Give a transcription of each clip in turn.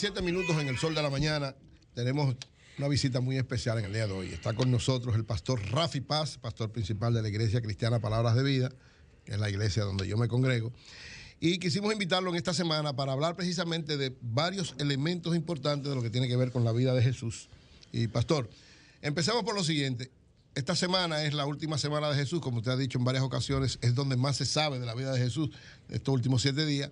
7:27 en el Sol de la Mañana. Tenemos una visita muy especial en el día de hoy. Está con nosotros el pastor Rafi Paz, pastor principal de la Iglesia Cristiana Palabras de Vida, que es la iglesia donde yo me congrego. Y quisimos invitarlo en esta semana para hablar precisamente de varios elementos importantes de lo que tiene que ver con la vida de Jesús. Y pastor, empecemos por lo siguiente. Esta semana es la última semana de Jesús, como usted ha dicho en varias ocasiones, es donde más se sabe de la vida de Jesús estos últimos 7 días.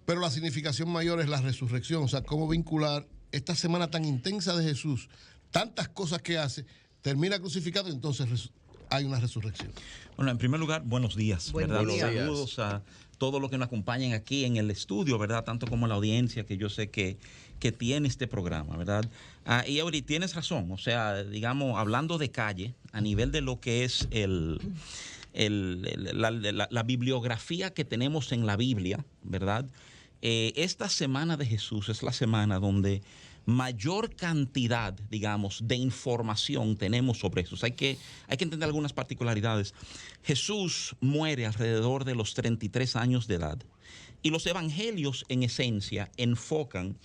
Pero la significación mayor es la resurrección, o sea, cómo vincular esta semana tan intensa de Jesús, tantas cosas que hace, termina crucificado y entonces hay una resurrección. Bueno, en primer lugar, buenos días, ¿verdad? Buenos días. Saludos a todos los que nos acompañan aquí en el estudio, ¿verdad? Tanto como la audiencia que yo sé que tiene este programa, ¿verdad? Y Eury, tienes razón, o sea, digamos, hablando de calle, a nivel de lo que es la bibliografía que tenemos en la Biblia, ¿verdad? Esta semana de Jesús es la semana donde mayor cantidad, digamos, de información tenemos sobre eso. O sea, hay que entender algunas particularidades. Jesús muere alrededor de los 33 años de edad y los evangelios, en esencia, enfocan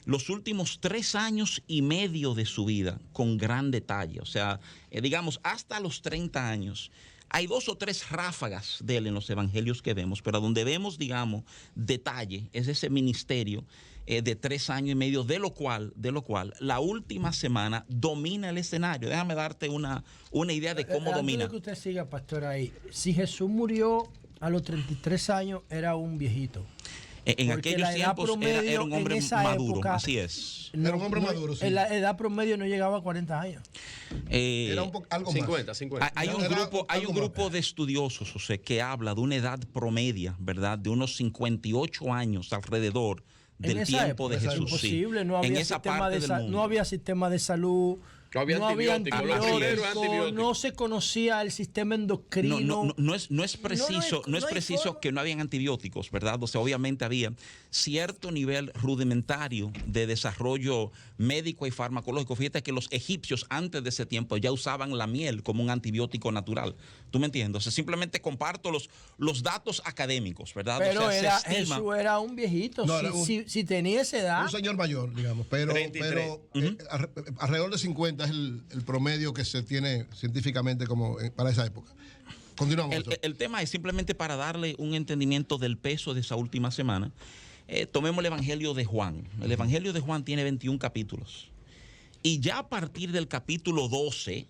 los últimos 3 años y medio de su vida con gran detalle. O sea, digamos, hasta los 30 años. Hay 2 o 3 ráfagas de él en los evangelios que vemos, pero donde vemos, digamos, detalle es ese ministerio de 3 años y medio, de lo cual la última semana domina el escenario. Déjame darte una idea de cómo domina. Antes de que usted siga, pastor, ahí, si Jesús murió a los 33 años, era un viejito. En aquellos tiempos era un hombre maduro, época, así es. No, era un hombre maduro, sí. La edad promedio no llegaba a 40 años. Era un poco, algo 50, más. 50. Hay un grupo de estudiosos, o sea, que habla de una edad promedia, ¿verdad? De unos 58 años alrededor del tiempo de Jesús. Imposible, sí. no había, en esa parte del mundo. No había sistema de salud. No había antibióticos, no se conocía el sistema endocrino. No es preciso que no habían antibióticos, ¿verdad? O sea, obviamente había cierto nivel rudimentario de desarrollo médico y farmacológico. Fíjate que los egipcios antes de ese tiempo ya usaban la miel como un antibiótico natural. ¿Tú me entiendes? O sea, simplemente comparto los datos académicos, ¿verdad? Pero o sea, Jesús era un viejito. No, si tenía esa edad. Un señor mayor, digamos, pero alrededor de 50 es el promedio que se tiene científicamente como para esa época. Continuamos. El tema es simplemente para darle un entendimiento del peso de esa última semana. Tomemos el Evangelio de Juan. El Evangelio de Juan tiene 21 capítulos. Y ya a partir del capítulo 12,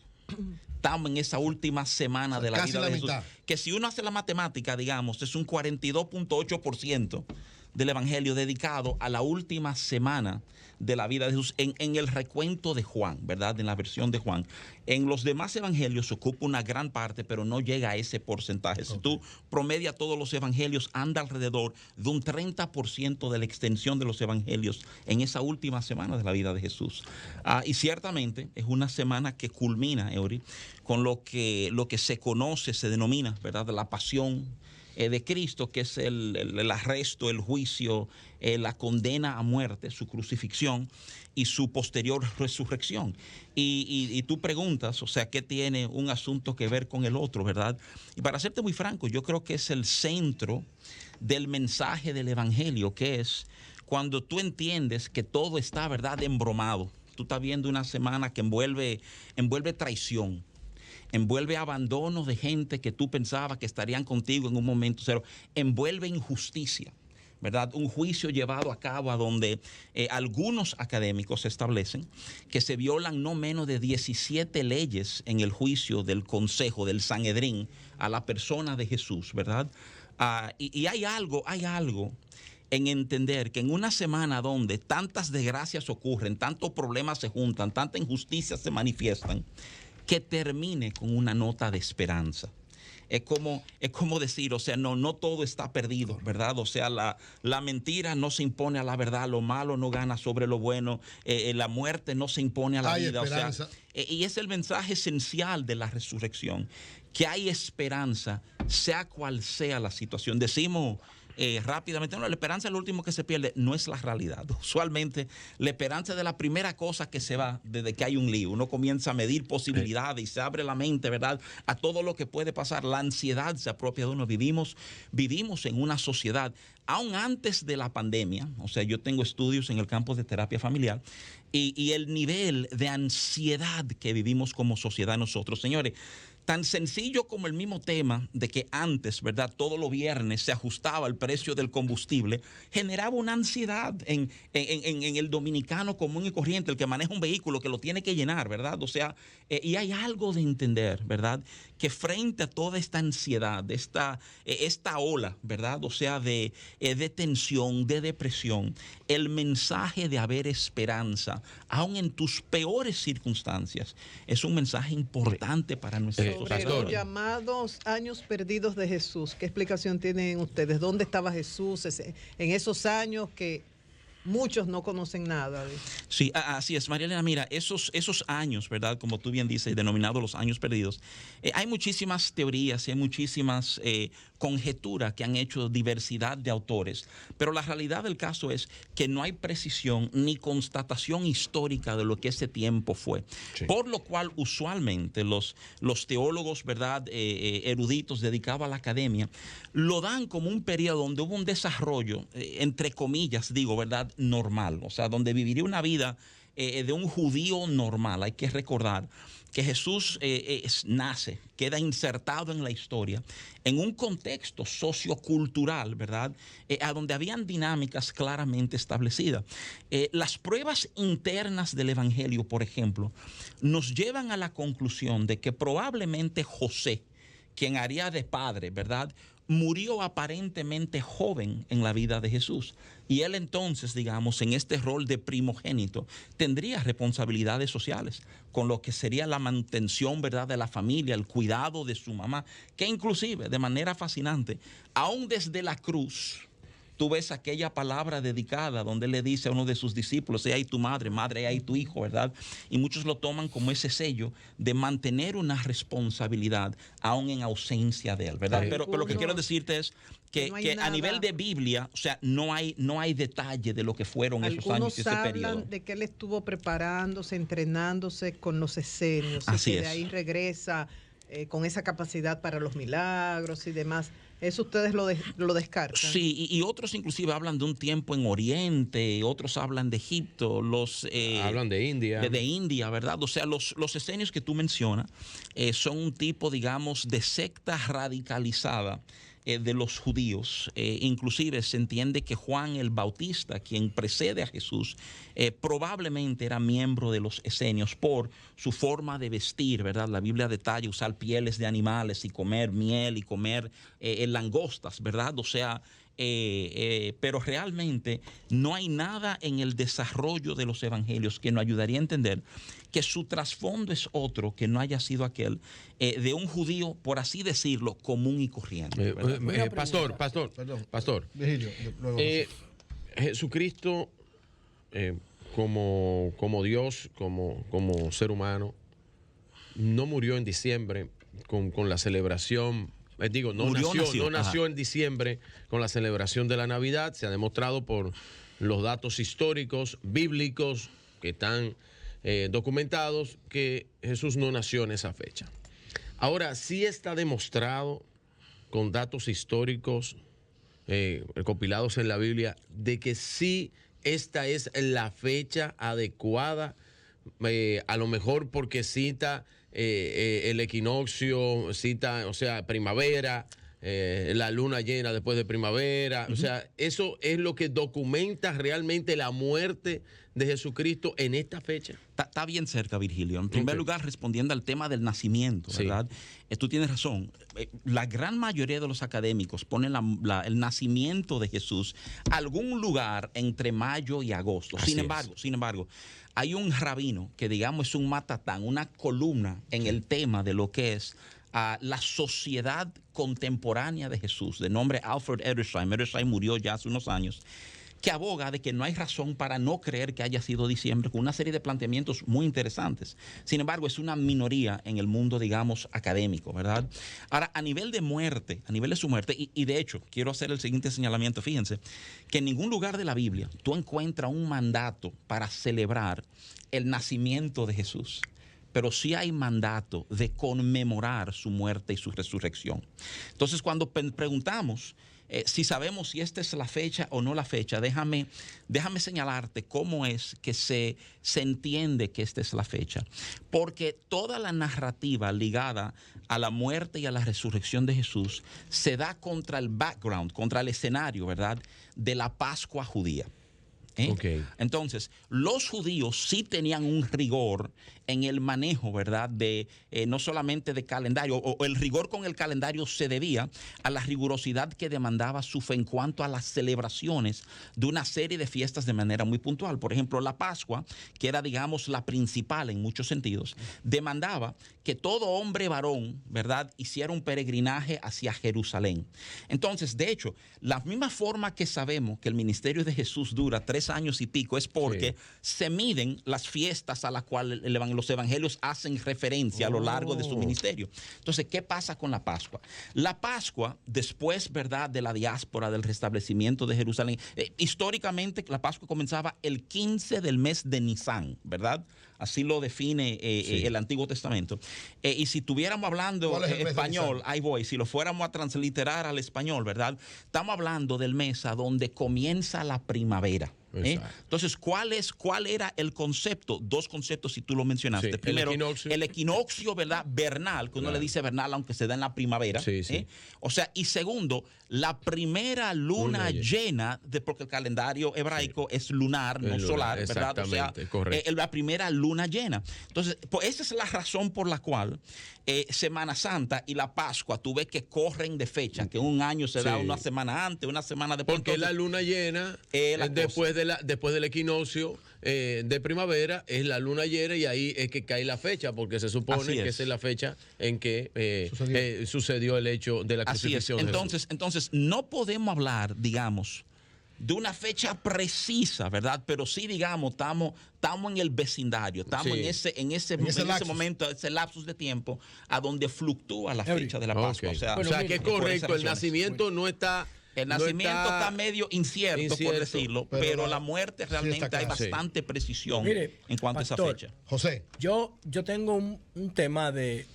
estamos en esa última semana de la vida de Jesús. Que si uno hace la matemática, digamos, es un 42.8% del Evangelio dedicado a la última semana de la vida de Jesús en el recuento de Juan, ¿verdad? En la versión de Juan. En los demás evangelios se ocupa una gran parte, pero no llega a ese porcentaje. Si tú promedias todos los evangelios, anda alrededor de un 30% de la extensión de los evangelios en esa última semana de la vida de Jesús. Y ciertamente es una semana que culmina, Eury, con lo que se conoce, se denomina, ¿verdad?, la pasión de Cristo, que es el arresto, el juicio, la condena a muerte, su crucifixión y su posterior resurrección. Y tú preguntas, o sea, ¿qué tiene un asunto que ver con el otro, verdad? Y para serte muy franco, yo creo que es el centro del mensaje del Evangelio, que es cuando tú entiendes que todo está, ¿verdad?, embromado. Tú estás viendo una semana que envuelve traición, envuelve abandono de gente que tú pensabas que estarían contigo en un momento cero, envuelve injusticia, ¿verdad? Un juicio llevado a cabo a donde algunos académicos establecen que se violan no menos de 17 leyes en el juicio del Consejo, del Sanedrín, a la persona de Jesús, ¿verdad? Y hay algo en entender que en una semana donde tantas desgracias ocurren, tantos problemas se juntan, tantas injusticias se manifiestan, que termine con una nota de esperanza. Es como decir, o sea, no todo está perdido, ¿verdad? O sea, la mentira no se impone a la verdad, lo malo no gana sobre lo bueno, la muerte no se impone a la vida. Esperanza. O sea, y es el mensaje esencial de la resurrección, que hay esperanza, sea cual sea la situación. Decimos rápidamente, no, la esperanza es lo último que se pierde, no es la realidad. Usualmente la esperanza es de la primera cosa que se va desde que hay un lío. Uno comienza a medir posibilidades y se abre la mente, ¿verdad?, a todo lo que puede pasar. La ansiedad se apropia de uno. Vivimos en una sociedad, aún antes de la pandemia, o sea, yo tengo estudios en el campo de terapia familiar, y el nivel de ansiedad que vivimos como sociedad nosotros, señores, tan sencillo como el mismo tema de que antes, ¿verdad?, todos los viernes se ajustaba el precio del combustible, generaba una ansiedad en el dominicano común y corriente, el que maneja un vehículo, que lo tiene que llenar, ¿verdad? O sea, y hay algo de entender, ¿verdad?, que frente a toda esta ansiedad, esta ola, ¿verdad?, o sea, de tensión, de depresión, el mensaje de haber esperanza, aun en tus peores circunstancias, es un mensaje importante para nuestra sobre los llamados años perdidos de Jesús. ¿Qué explicación tienen ustedes? ¿Dónde estaba Jesús en esos años que muchos no conocen nada? Sí, así es, María Elena. Mira, esos años, ¿verdad?, como tú bien dices, denominados los años perdidos, hay muchísimas teorías y hay muchísimas conjeturas que han hecho diversidad de autores, pero la realidad del caso es que no hay precisión ni constatación histórica de lo que ese tiempo fue. Sí. Por lo cual, usualmente, los teólogos, ¿verdad?, eruditos dedicados a la academia, lo dan como un periodo donde hubo un desarrollo, entre comillas, digo, ¿verdad?, normal, o sea, donde viviría una vida de un judío normal. Hay que recordar que Jesús nace, queda insertado en la historia, en un contexto sociocultural, ¿verdad?, a donde habían dinámicas claramente establecidas. Las pruebas internas del Evangelio, por ejemplo, nos llevan a la conclusión de que probablemente José, quien haría de padre, ¿verdad?, murió aparentemente joven en la vida de Jesús. Y él entonces, digamos, en este rol de primogénito, tendría responsabilidades sociales, con lo que sería la manutención, ¿verdad?, de la familia, el cuidado de su mamá, que inclusive, de manera fascinante, aún desde la cruz, tú ves aquella palabra dedicada donde él le dice a uno de sus discípulos: he ahí tu madre, madre, he ahí tu hijo, ¿verdad? Y muchos lo toman como ese sello de mantener una responsabilidad aún en ausencia de él, ¿verdad? Pero lo que quiero decirte es que a nivel de Biblia, o sea, no hay detalle de lo que fueron esos años y ese periodo. Hablan de que él estuvo preparándose, entrenándose con los esenios, y que de ahí regresa con esa capacidad para los milagros y demás. ¿Eso ustedes lo descartan? Sí, y otros inclusive hablan de un tiempo en Oriente, otros hablan de Egipto, hablan de India. De India, ¿verdad? O sea, los esenios que tú mencionas son un tipo, digamos, de secta radicalizada de los judíos. Inclusive se entiende que Juan el Bautista, quien precede a Jesús, probablemente era miembro de los esenios por su forma de vestir, ¿verdad? La Biblia detalla usar pieles de animales y comer miel y comer langostas, ¿verdad? O sea, pero realmente no hay nada en el desarrollo de los evangelios que nos ayudaría a entender que su trasfondo es otro, que no haya sido aquel de un judío, por así decirlo, común y corriente. Pastor, Jesucristo como Dios, como ser humano, no murió en diciembre con la celebración. No nació en diciembre con la celebración de la Navidad. Se ha demostrado por los datos históricos, bíblicos, que están documentados, que Jesús no nació en esa fecha. Ahora, sí está demostrado con datos históricos recopilados en la Biblia de que sí esta es la fecha adecuada, a lo mejor porque cita el equinoccio, cita, o sea, primavera, la luna llena después de primavera. O sea, eso es lo que documenta realmente la muerte de Jesucristo en esta fecha. Está bien cerca, Virgilio. En primer lugar, respondiendo al tema del nacimiento, ¿verdad? Sí. Tú tienes razón. La gran mayoría de los académicos ponen el nacimiento de Jesús a algún lugar entre mayo y agosto. Sin embargo, hay un rabino que, digamos, es un matatán, una columna en el tema de lo que es la sociedad contemporánea de Jesús, de nombre Alfred Edersheim. Edersheim murió ya hace unos años, que aboga de que no hay razón para no creer que haya sido diciembre, con una serie de planteamientos muy interesantes. Sin embargo, es una minoría en el mundo, digamos, académico, ¿verdad? Ahora, a nivel de muerte, a nivel de su muerte, y de hecho, quiero hacer el siguiente señalamiento, fíjense, que en ningún lugar de la Biblia tú encuentras un mandato para celebrar el nacimiento de Jesús, pero sí hay mandato de conmemorar su muerte y su resurrección. Entonces, cuando preguntamos si sabemos si esta es la fecha o no la fecha, déjame señalarte cómo es que se entiende que esta es la fecha. Porque toda la narrativa ligada a la muerte y a la resurrección de Jesús se da contra el background, contra el escenario, ¿verdad?, de la Pascua judía. Okay. Entonces, los judíos sí tenían un rigor en el manejo, ¿verdad?, de no solamente de calendario, o el rigor con el calendario se debía a la rigurosidad que demandaba su fe en cuanto a las celebraciones de una serie de fiestas de manera muy puntual. Por ejemplo, la Pascua, que era, digamos, la principal en muchos sentidos, demandaba que todo hombre varón, ¿verdad?, hiciera un peregrinaje hacia Jerusalén. Entonces, de hecho, la misma forma que sabemos que el ministerio de Jesús dura 3 años y pico es porque se miden las fiestas a las cuales los evangelios hacen referencia a lo largo de su ministerio. Entonces, ¿qué pasa con la Pascua? La Pascua, después, ¿verdad?, de la diáspora, del restablecimiento de Jerusalén, históricamente la Pascua comenzaba el 15 del mes de Nisan, ¿verdad? Así lo define el Antiguo Testamento. Y si estuviéramos hablando español, ahí voy, si lo fuéramos a transliterar al español, ¿verdad?, estamos hablando del mes a donde comienza la primavera. Entonces, ¿cuál era el concepto? 2 conceptos, si tú lo mencionaste. Sí, primero, el equinoccio, ¿verdad?, vernal, que uno le dice vernal aunque se da en la primavera. O sea, y segundo, la primera luna llena, porque el calendario hebraico es lunar, no solar, ¿verdad? O sea, la primera luna llena. Entonces, pues esa es la razón por la cual Semana Santa y la Pascua, tú ves que corren de fecha, que un año se da una semana antes, una semana después. Porque entonces, la luna llena, después del equinoccio de primavera, es la luna llena y ahí es que cae la fecha, porque se supone que esa es la fecha en que sucedió el hecho de la crucifixión. Entonces, no podemos hablar, digamos, de una fecha precisa, ¿verdad? Pero sí, digamos, estamos en el vecindario, estamos en ese momento, ese lapsus de tiempo a donde fluctúa la fecha de la Pascua. O sea, que es correcto, el nacimiento no está... El nacimiento está medio incierto, por decirlo, pero la muerte realmente hay bastante precisión en cuanto a esa fecha. José. Yo tengo un tema de...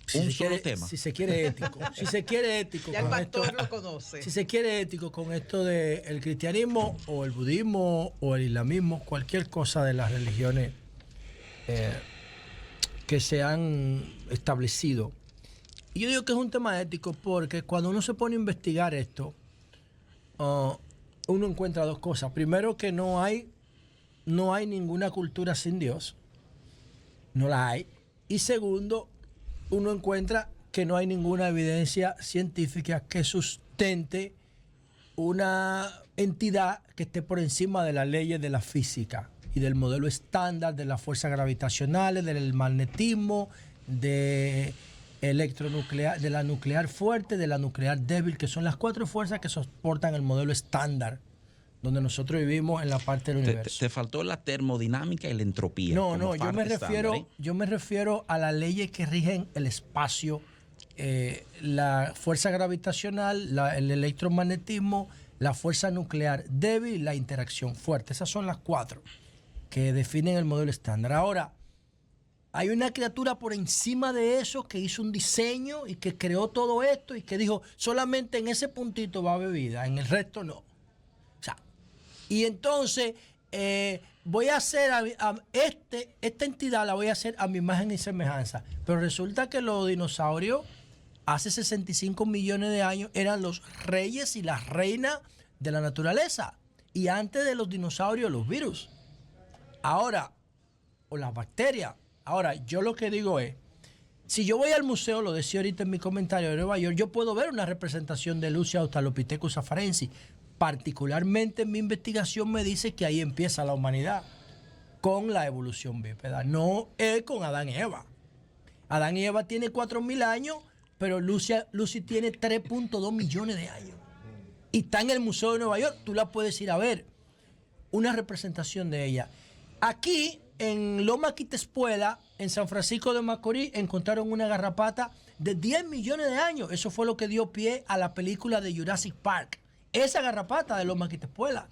Si se quiere ético. Si se quiere ético. Ya el pastor lo conoce. Si se quiere ético con esto del cristianismo o el budismo o el islamismo, cualquier cosa de las religiones que se han establecido. Y yo digo que es un tema ético porque cuando uno se pone a investigar esto, uno encuentra 2 cosas. Primero, que no hay ninguna cultura sin Dios. No la hay. Y segundo, uno encuentra que no hay ninguna evidencia científica que sustente una entidad que esté por encima de las leyes de la física y del modelo estándar de las fuerzas gravitacionales, del magnetismo, de electronuclear, de la nuclear fuerte, de la nuclear débil, que son las 4 fuerzas que soportan el modelo estándar donde nosotros vivimos en la parte del universo. Te faltó la termodinamica y la entropía. No, yo me refiero a las leyes que rigen el espacio, la fuerza gravitacional, el electromagnetismo, la fuerza nuclear débil y la interacción fuerte. Esas son las 4 que definen el modelo estándar. Ahora, hay una criatura por encima de eso que hizo un diseño y que creó todo esto y que dijo, solamente en ese puntito va a haber vida, en el resto no. Y entonces voy a hacer esta entidad la voy a hacer a mi imagen y semejanza. Pero resulta que los dinosaurios hace 65 millones de años eran los reyes y las reinas de la naturaleza. Y antes de los dinosaurios, los virus. Ahora, o las bacterias. Ahora, yo lo que digo es, si yo voy al museo, lo decía ahorita en mi comentario de Nueva York, yo puedo ver una representación de Lucy Australopithecus afarensis. Particularmente en mi investigación me dice que ahí empieza la humanidad con la evolución bípeda, no con Adán y Eva. Adán y Eva tiene 4.000 años, pero Lucy tiene 3.2 millones de años. Y está en el Museo de Nueva York, tú la puedes ir a ver. una representación de ella. Aquí, en Loma Quitespuela, en San Francisco de Macorís, encontraron una garrapata de 10 millones de años. Eso fue lo que dio pie a la película de Jurassic Park. Esa garrapata de Loma Quitespuela.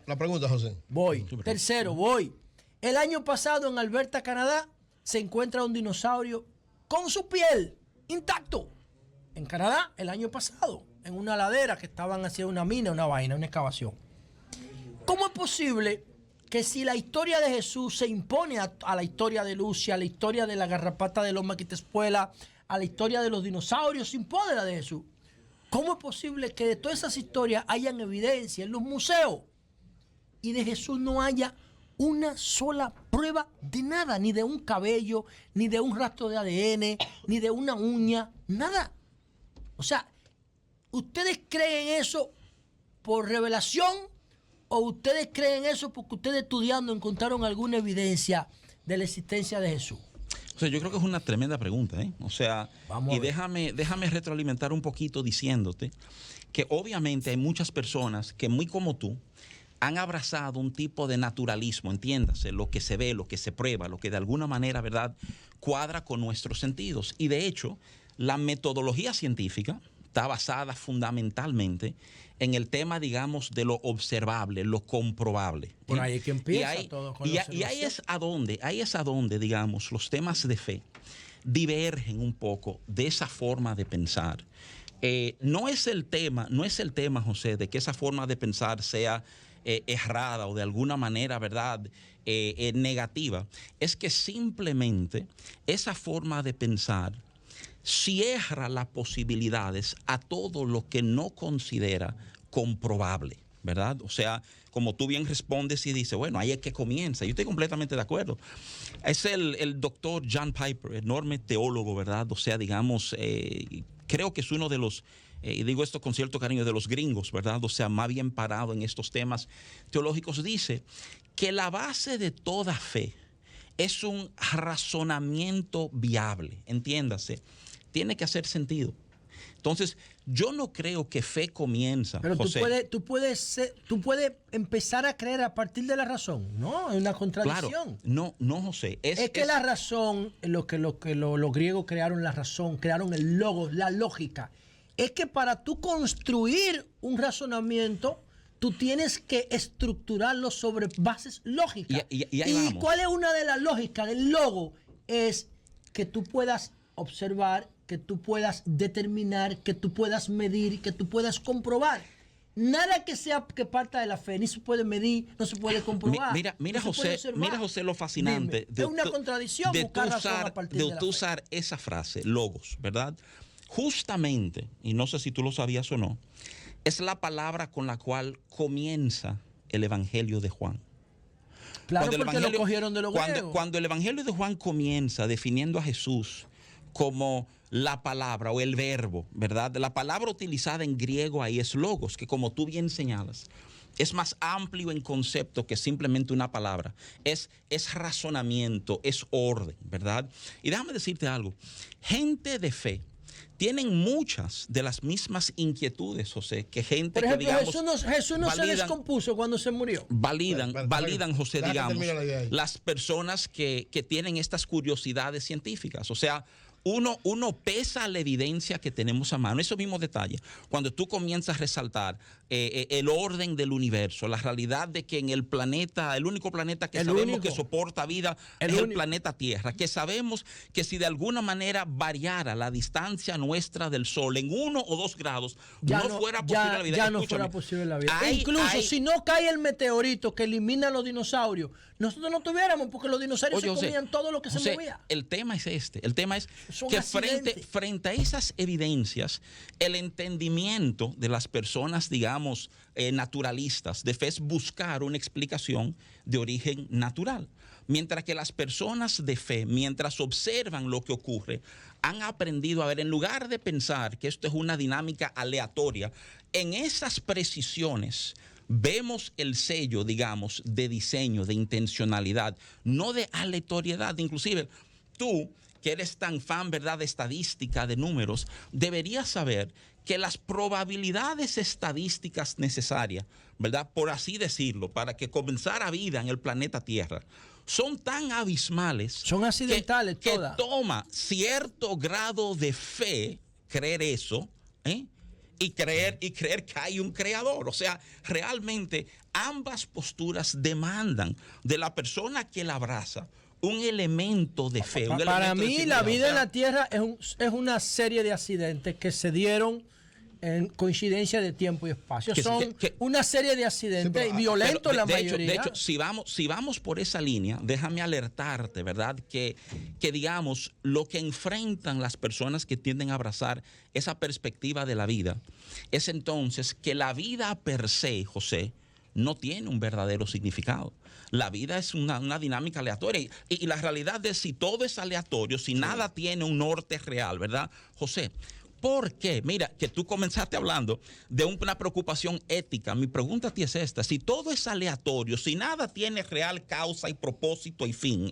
La pregunta, José. Voy. Tercero, voy. El año pasado en Alberta, Canadá, se encuentra un dinosaurio con su piel intacto. En Canadá, el año pasado, en una ladera que estaban haciendo una mina, una vaina, una excavación. ¿Cómo es posible que si la historia de Jesús se impone a la historia de Lucia, a la historia de la garrapata de Loma Quitespuela, a la historia de los dinosaurios, se impone la de Jesús? ¿Cómo es posible que de todas esas historias hayan evidencia en los museos y de Jesús no haya una sola prueba de nada? Ni de un cabello, ni de un rastro de ADN, ni de una uña, nada. O sea, ¿ustedes creen eso por revelación o ustedes creen eso porque ustedes estudiando encontraron alguna evidencia de la existencia de Jesús? O sea, yo creo que es una tremenda pregunta, ¿eh? O sea, y déjame retroalimentar un poquito diciéndote que obviamente hay muchas personas que, muy como tú, han abrazado un tipo de naturalismo, entiéndase, lo que se ve, lo que se prueba, lo que de alguna manera, ¿verdad?, cuadra con nuestros sentidos. Y de hecho, la metodología científica está basada fundamentalmente en el tema, digamos, de lo observable, lo comprobable. Por ahí es que empieza todo con y ahí es a donde, digamos, los temas de fe divergen un poco de esa forma de pensar. No es el tema, José, de que esa forma de pensar sea errada o de alguna manera, ¿verdad?, negativa. Es que simplemente esa forma de pensar cierra las posibilidades a todo lo que no considera comprobable, ¿verdad? O sea, como tú bien respondes y dices, bueno, ahí es que comienza. Yo estoy completamente de acuerdo. Es el doctor John Piper, enorme teólogo, ¿verdad? O sea, digamos, creo que es uno de los, y digo esto con cierto cariño, de los gringos, ¿verdad? O sea, más bien parado en estos temas teológicos, dice que la base de toda fe es un razonamiento viable, entiéndase. Tiene que hacer sentido. Entonces, yo no creo que fe comienza. Pero José. tú puedes empezar a creer a partir de la razón, ¿no? Es una contradicción. Claro. No, José. Es que la razón, los griegos crearon la razón, crearon el logos, la lógica. Es que para tú construir un razonamiento, tú tienes que estructurarlo sobre bases lógicas. ¿Y cuál es una de las lógicas del logo? Es que tú puedas observar, que tú puedas determinar, que tú puedas medir, que tú puedas comprobar. Nada que sea que parta de la fe, ni se puede medir, no se puede comprobar. Mira, José, lo fascinante. Es una contradicción buscar razón a partir de la fe. Usar esa frase, logos, ¿verdad? Justamente, y no sé si tú lo sabías o no, es la palabra con la cual comienza el Evangelio de Juan. Claro, porque lo cogieron de los griegos. Cuando el Evangelio de Juan comienza definiendo a Jesús como la palabra o el verbo, ¿verdad? La palabra utilizada en griego ahí es logos, que como tú bien señalas, es más amplio en concepto que simplemente una palabra. Es razonamiento, es orden, ¿verdad? Y déjame decirte algo. Gente de fe tienen muchas de las mismas inquietudes, José, que gente Por ejemplo, que, digamos, Jesús no se descompuso cuando se murió. Validan, José, digamos, las personas que tienen estas curiosidades científicas. O sea, uno pesa la evidencia que tenemos a mano. Esos mismos detalles. Cuando tú comienzas a resaltar el orden del universo, la realidad de que en el planeta, el único planeta que sabemos que soporta vida es el planeta Tierra, que sabemos que si de alguna manera variara la distancia nuestra del Sol en 1 o 2 grados, no fuera posible la vida. Ya no fuera posible la vida. Incluso si no cae el meteorito que elimina a los dinosaurios, nosotros no tuviéramos, porque los dinosaurios se comían todo lo que se movía. El tema es este. El tema es que frente a esas evidencias, el entendimiento de las personas, digamos, naturalistas de fe es buscar una explicación de origen natural. Mientras que las personas de fe, mientras observan lo que ocurre, han aprendido a ver, en lugar de pensar que esto es una dinámica aleatoria, en esas precisiones vemos el sello, digamos, de diseño, de intencionalidad, no de aleatoriedad. Inclusive, tú que eres tan fan, ¿verdad?, de estadística, de números, deberías saber que las probabilidades estadísticas necesarias, ¿verdad?, por así decirlo, para que comenzara vida en el planeta Tierra, son tan abismales. Son accidentales todas. Que toma cierto grado de fe creer eso, y creer que hay un creador. O sea, realmente ambas posturas demandan de la persona que la abraza un elemento de fe. Para mí, la vida en la Tierra es una serie de accidentes que se dieron en coincidencia de tiempo y espacio. Son una serie de accidentes violentos la mayoría. De hecho, si vamos por esa línea, déjame alertarte, ¿verdad? Que digamos, lo que enfrentan las personas que tienden a abrazar esa perspectiva de la vida es entonces que la vida per se, José, no tiene un verdadero significado. La vida es una dinámica aleatoria. Y la realidad es, si todo es aleatorio, si nada tiene un norte real, ¿verdad, José? ¿Por qué? Mira, que tú comenzaste hablando de una preocupación ética. Mi pregunta a ti es esta. Si todo es aleatorio, si nada tiene real causa y propósito y fin,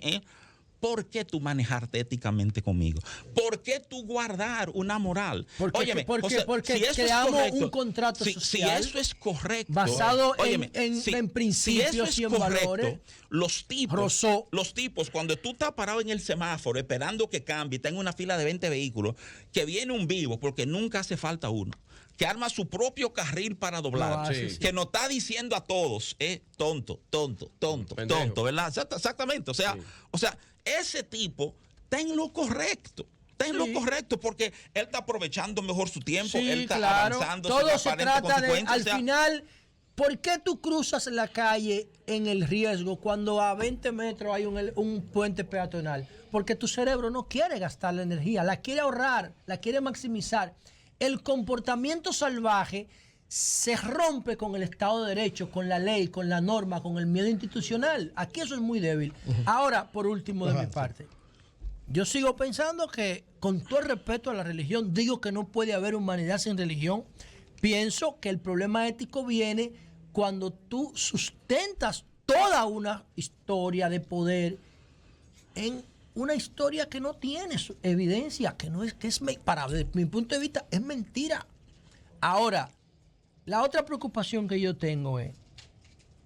¿por qué tú manejarte éticamente conmigo? ¿Por qué tú guardar una moral? Óyeme, porque si creamos un contrato social. Si eso es correcto. Basado en principios y en valores. Los tipos, cuando tú estás parado en el semáforo esperando que cambie, está en una fila de 20 vehículos, que viene un vivo, porque nunca hace falta uno, que arma su propio carril para doblar, que nos está diciendo a todos, tonto, ¿verdad? Exactamente. O sea, ese tipo está en lo correcto. Está en lo correcto porque él está aprovechando mejor su tiempo, él está avanzando. Todo se trata de, al final, ¿por qué tú cruzas la calle en el riesgo cuando a 20 metros hay un puente peatonal? Porque tu cerebro no quiere gastar la energía, la quiere ahorrar, la quiere maximizar. El comportamiento salvaje se rompe con el Estado de Derecho, con la ley, con la norma, con el miedo institucional. Aquí eso es muy débil. Ahora, por último de mi parte, yo sigo pensando que, con todo el respeto a la religión, digo que no puede haber humanidad sin religión. Pienso que el problema ético viene cuando tú sustentas toda una historia de poder en una historia que no tiene evidencia, para desde mi punto de vista, es mentira. Ahora, la otra preocupación que yo tengo es,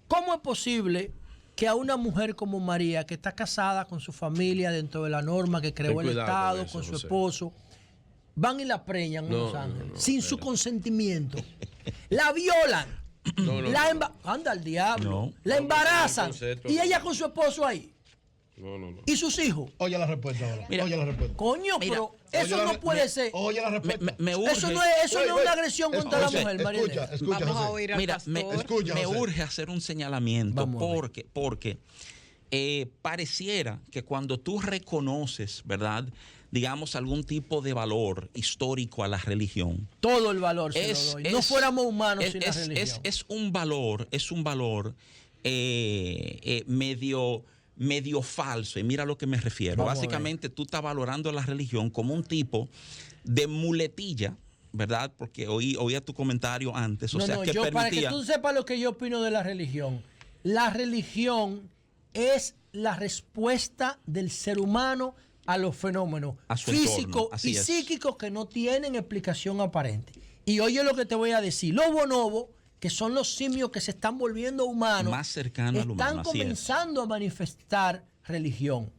¿cómo es posible que a una mujer como María, que está casada con su familia dentro de la norma que creó el Estado, con su esposo, van y la preñan en Los Ángeles sin su consentimiento? La violan. Anda al diablo. La embarazan. Y ella con su esposo ahí. No. ¿Y sus hijos? Oye la respuesta ahora. Oye la respuesta. Coño, pero eso no puede ser. Oye la respuesta. Eso no es una agresión contra la mujer, María. Escucha, vamos a oír al pastor. Me urge hacer un señalamiento porque pareciera que cuando tú reconoces, ¿verdad?, digamos, algún tipo de valor histórico a la religión. Todo el valor se lo doy. No fuéramos humanos sin la religión. Es un valor medio falso. Y mira a lo que me refiero. Básicamente, tú estás valorando la religión como un tipo de muletilla, ¿verdad? Porque oía tu comentario antes. Para que tú sepas lo que yo opino de la religión es la respuesta del ser humano a los fenómenos físicos y psíquicos que no tienen explicación aparente. Y oye lo que te voy a decir. Los bonobos, que son los simios que se están volviendo humanos, más cercanos al humano, están comenzando a manifestar religión.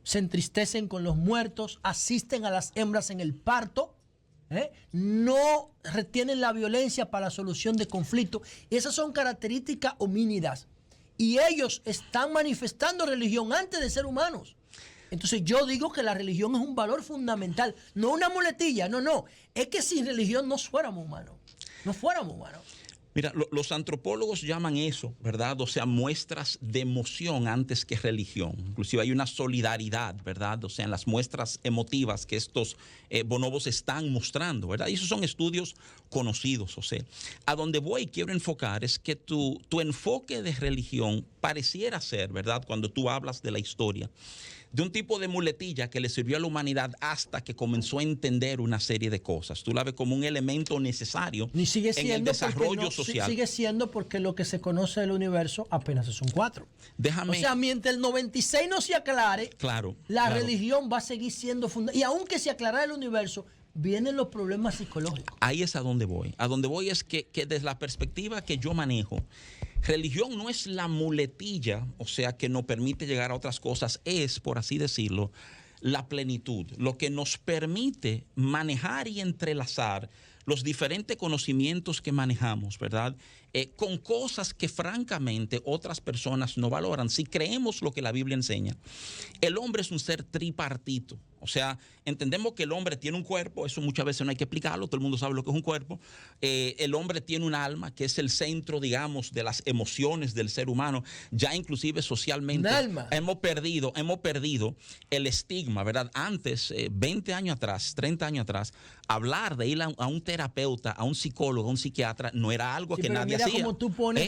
Se entristecen con los muertos, asisten a las hembras en el parto, no retienen la violencia para la solución de conflictos. Esas son características homínidas. Y ellos están manifestando religión antes de ser humanos. Entonces yo digo que la religión es un valor fundamental, no una muletilla, no. Es que sin religión no fuéramos humanos. Mira, los antropólogos llaman eso, ¿verdad? O sea, muestras de emoción antes que religión. Inclusive hay una solidaridad, ¿verdad? O sea, en las muestras emotivas que estos bonobos están mostrando, ¿verdad? Y esos son estudios conocidos, o sea. A donde voy y quiero enfocar es que tu enfoque de religión pareciera ser, ¿verdad?, cuando tú hablas de la historia, de un tipo de muletilla que le sirvió a la humanidad hasta que comenzó a entender una serie de cosas. Tú la ves como un elemento necesario en el desarrollo social. Sigue siendo porque lo que se conoce del universo apenas son 4. O sea, mientras el 96 no se aclare, la religión va a seguir siendo fundamental. Y aunque se aclarara el universo, vienen los problemas psicológicos. Ahí es a donde voy. A donde voy es que desde la perspectiva que yo manejo, religión no es la muletilla, o sea, que nos permite llegar a otras cosas, es, por así decirlo, la plenitud, lo que nos permite manejar y entrelazar los diferentes conocimientos que manejamos, ¿verdad? Con cosas que francamente otras personas no valoran. Si creemos lo que la Biblia enseña, el hombre es un ser tripartito. O sea, entendemos que el hombre tiene un cuerpo, eso muchas veces no hay que explicarlo, todo el mundo sabe lo que es un cuerpo. El hombre tiene un alma, que es el centro, digamos, de las emociones del ser humano. Ya inclusive socialmente hemos perdido el estigma, ¿verdad? Antes, 20 años atrás, 30 años atrás, hablar de ir a un terapeuta, a un psicólogo, a un psiquiatra, no era algo que nadie hacía.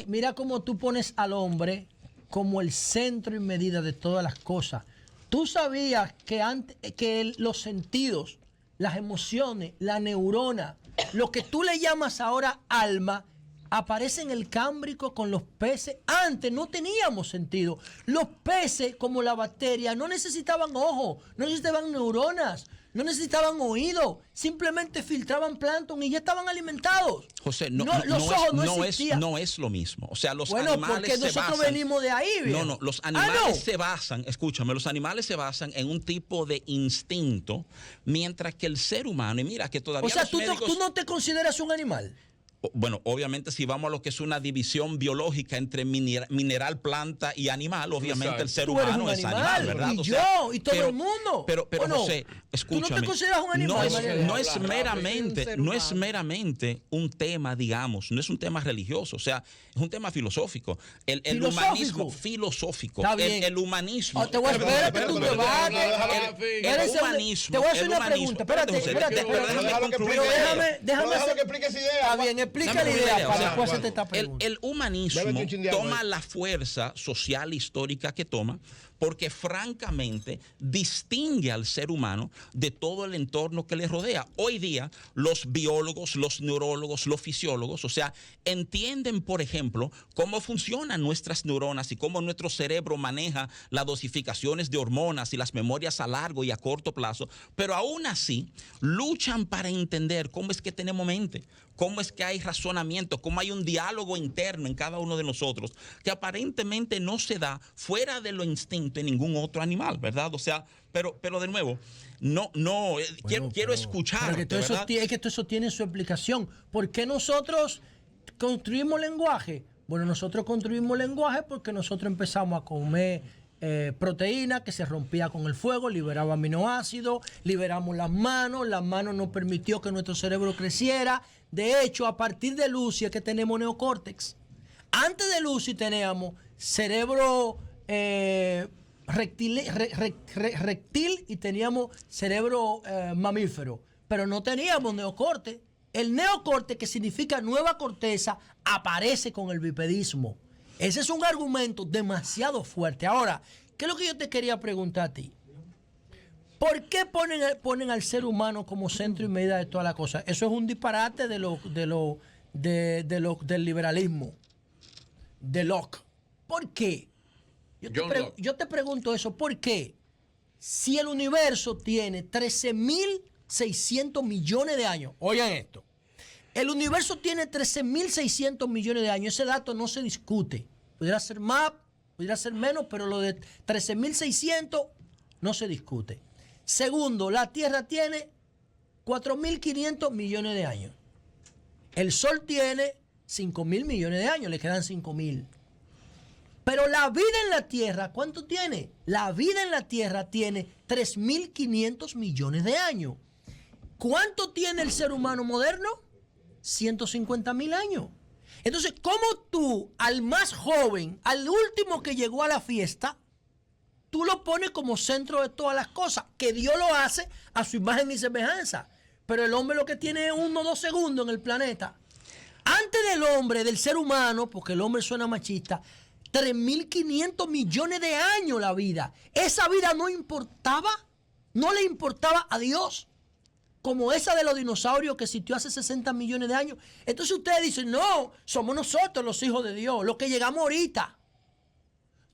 Mira cómo tú pones al hombre como el centro y medida de todas las cosas. Tú sabías que los sentidos, las emociones, la neurona, lo que tú le llamas ahora alma, aparece en el Cámbrico con los peces. Antes no teníamos sentido. Los peces, como la bacteria, no necesitaban ojos, no necesitaban neuronas, no necesitaban oído, simplemente filtraban plancton y ya estaban alimentados. José, no es lo mismo. O sea, los animales porque nosotros venimos de ahí. ¿bien? No, los animales se basan, escúchame, los animales se basan en un tipo de instinto, mientras que el ser humano, y mira que todavía tú no te consideras un animal. Bueno, obviamente si vamos a lo que es una división biológica entre mineral, planta y animal, obviamente el ser humano es animal, ¿verdad? Y yo, y todo el mundo. Pero José, escúchame. ¿Tú no te consideras un animal? No es meramente un tema, digamos, no es un tema religioso, o sea, es un tema filosófico. El humanismo filosófico. El humanismo. Te voy a esperar tu debate. Te voy a hacer una pregunta. Espérate. Déjame que explique esa idea. Está bien, explica la idea para después hacerte esta pregunta. El humanismo toma la fuerza social histórica que toma porque francamente distingue al ser humano de todo el entorno que le rodea. Hoy día los biólogos, los neurólogos, los fisiólogos, o sea, entienden, por ejemplo, cómo funcionan nuestras neuronas y cómo nuestro cerebro maneja las dosificaciones de hormonas y las memorias a largo y a corto plazo, pero aún así luchan para entender cómo es que tenemos mente, cómo es que hay razonamiento, cómo hay un diálogo interno en cada uno de nosotros que aparentemente no se da fuera de lo instinto en ningún otro animal, ¿verdad? O sea, pero de nuevo, quiero escuchar. Es que todo eso tiene su explicación. ¿Por qué nosotros construimos lenguaje? Bueno, nosotros construimos lenguaje porque nosotros empezamos a comer proteína que se rompía con el fuego, liberaba aminoácidos, liberamos las manos nos permitió que nuestro cerebro creciera. De hecho, a partir de Lucy es que tenemos neocórtex. Antes de Lucy teníamos cerebro reptil y teníamos cerebro mamífero, pero no teníamos neocórtex. El neocórtex, que significa nueva corteza, aparece con el bipedismo. Ese es un argumento demasiado fuerte. Ahora, ¿qué es lo que yo te quería preguntar a ti? ¿Por qué ponen al ser humano como centro y medida de todas las cosas? Eso es un disparate del liberalismo, de Locke. ¿Por qué? Yo te pregunto eso. ¿Por qué? Si el universo tiene 13.600 millones de años, oigan esto, el universo tiene 13.600 millones de años, ese dato no se discute. Pudiera ser más, pudiera ser menos, pero lo de 13.600 no se discute. Segundo, la Tierra tiene 4.500 millones de años. El Sol tiene 5.000 millones de años, le quedan 5.000. Pero la vida en la Tierra, ¿cuánto tiene? La vida en la Tierra tiene 3.500 millones de años. ¿Cuánto tiene el ser humano moderno? 150.000 años. Entonces, ¿cómo tú, al más joven, al último que llegó a la fiesta, tú lo pones como centro de todas las cosas? Que Dios lo hace a su imagen y semejanza. Pero el hombre lo que tiene es 1 o 2 segundos en el planeta. Antes del hombre, del ser humano, porque el hombre suena machista, 3.500 millones de años la vida. Esa vida no importaba, no le importaba a Dios, como esa de los dinosaurios que existió hace 60 millones de años. Entonces ustedes dicen, no, somos nosotros los hijos de Dios, los que llegamos ahorita.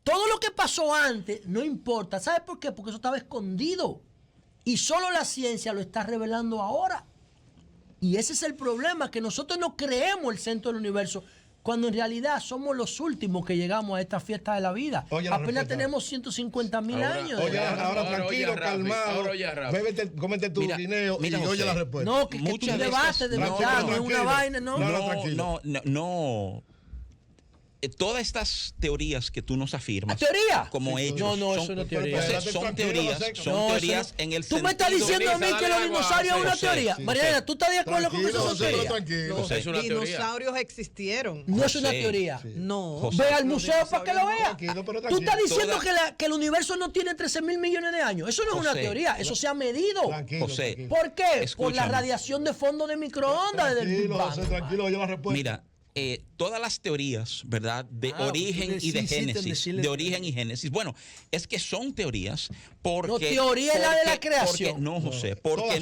Todo lo que pasó antes no importa. ¿Sabe por qué? Porque eso estaba escondido. Y solo la ciencia lo está revelando ahora. Y ese es el problema, que nosotros no creemos el centro del universo, cuando en realidad somos los últimos que llegamos a esta fiesta de la vida. Apenas tenemos 150.000 años. Oye, ahora tranquilo, calmado. Bébete, cómete tu guineo y oye la respuesta. No, que tú debates de verdad, no es una vaina, no. No. Todas estas teorías que tú nos afirmas, ¿teoría? Como hechos, no, eso no es teoría. Son teorías en el sentido. ¿Tú me estás diciendo a mí que los dinosaurios es una teoría? Mariana, ¿tú estás de acuerdo con que eso es una teoría? Los dinosaurios existieron. No es una teoría. No. Ve al museo para que lo vea. Tú estás diciendo que el universo no tiene 13.000 millones de años. Eso no es una teoría, eso se ha medido. ¿Por qué? Por la radiación de fondo de microondas desde el Big Bang. Tranquilo, oye la respuesta. Mira, todas las teorías, ¿verdad? De origen y de génesis. De origen y génesis. Bueno, es que son teorías porque... No, teoría es la de la creación. No, José, porque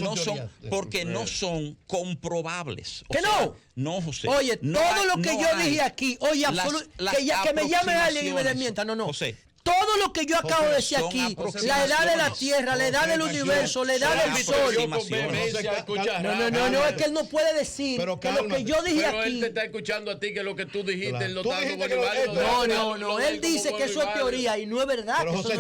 no son comprobables. ¿Que no? No, José. Oye, todo lo que yo dije aquí, oye, que me llame alguien y me desmienta. No. José, todo lo que yo acabo de decir aquí, la edad de la Tierra, la edad del universo, la edad del Sol. No, es que él no puede decir que lo que yo dije aquí. Pero él te está escuchando a ti, que lo que tú dijiste lo está No, él dice que eso es teoría y no es verdad. Pero José,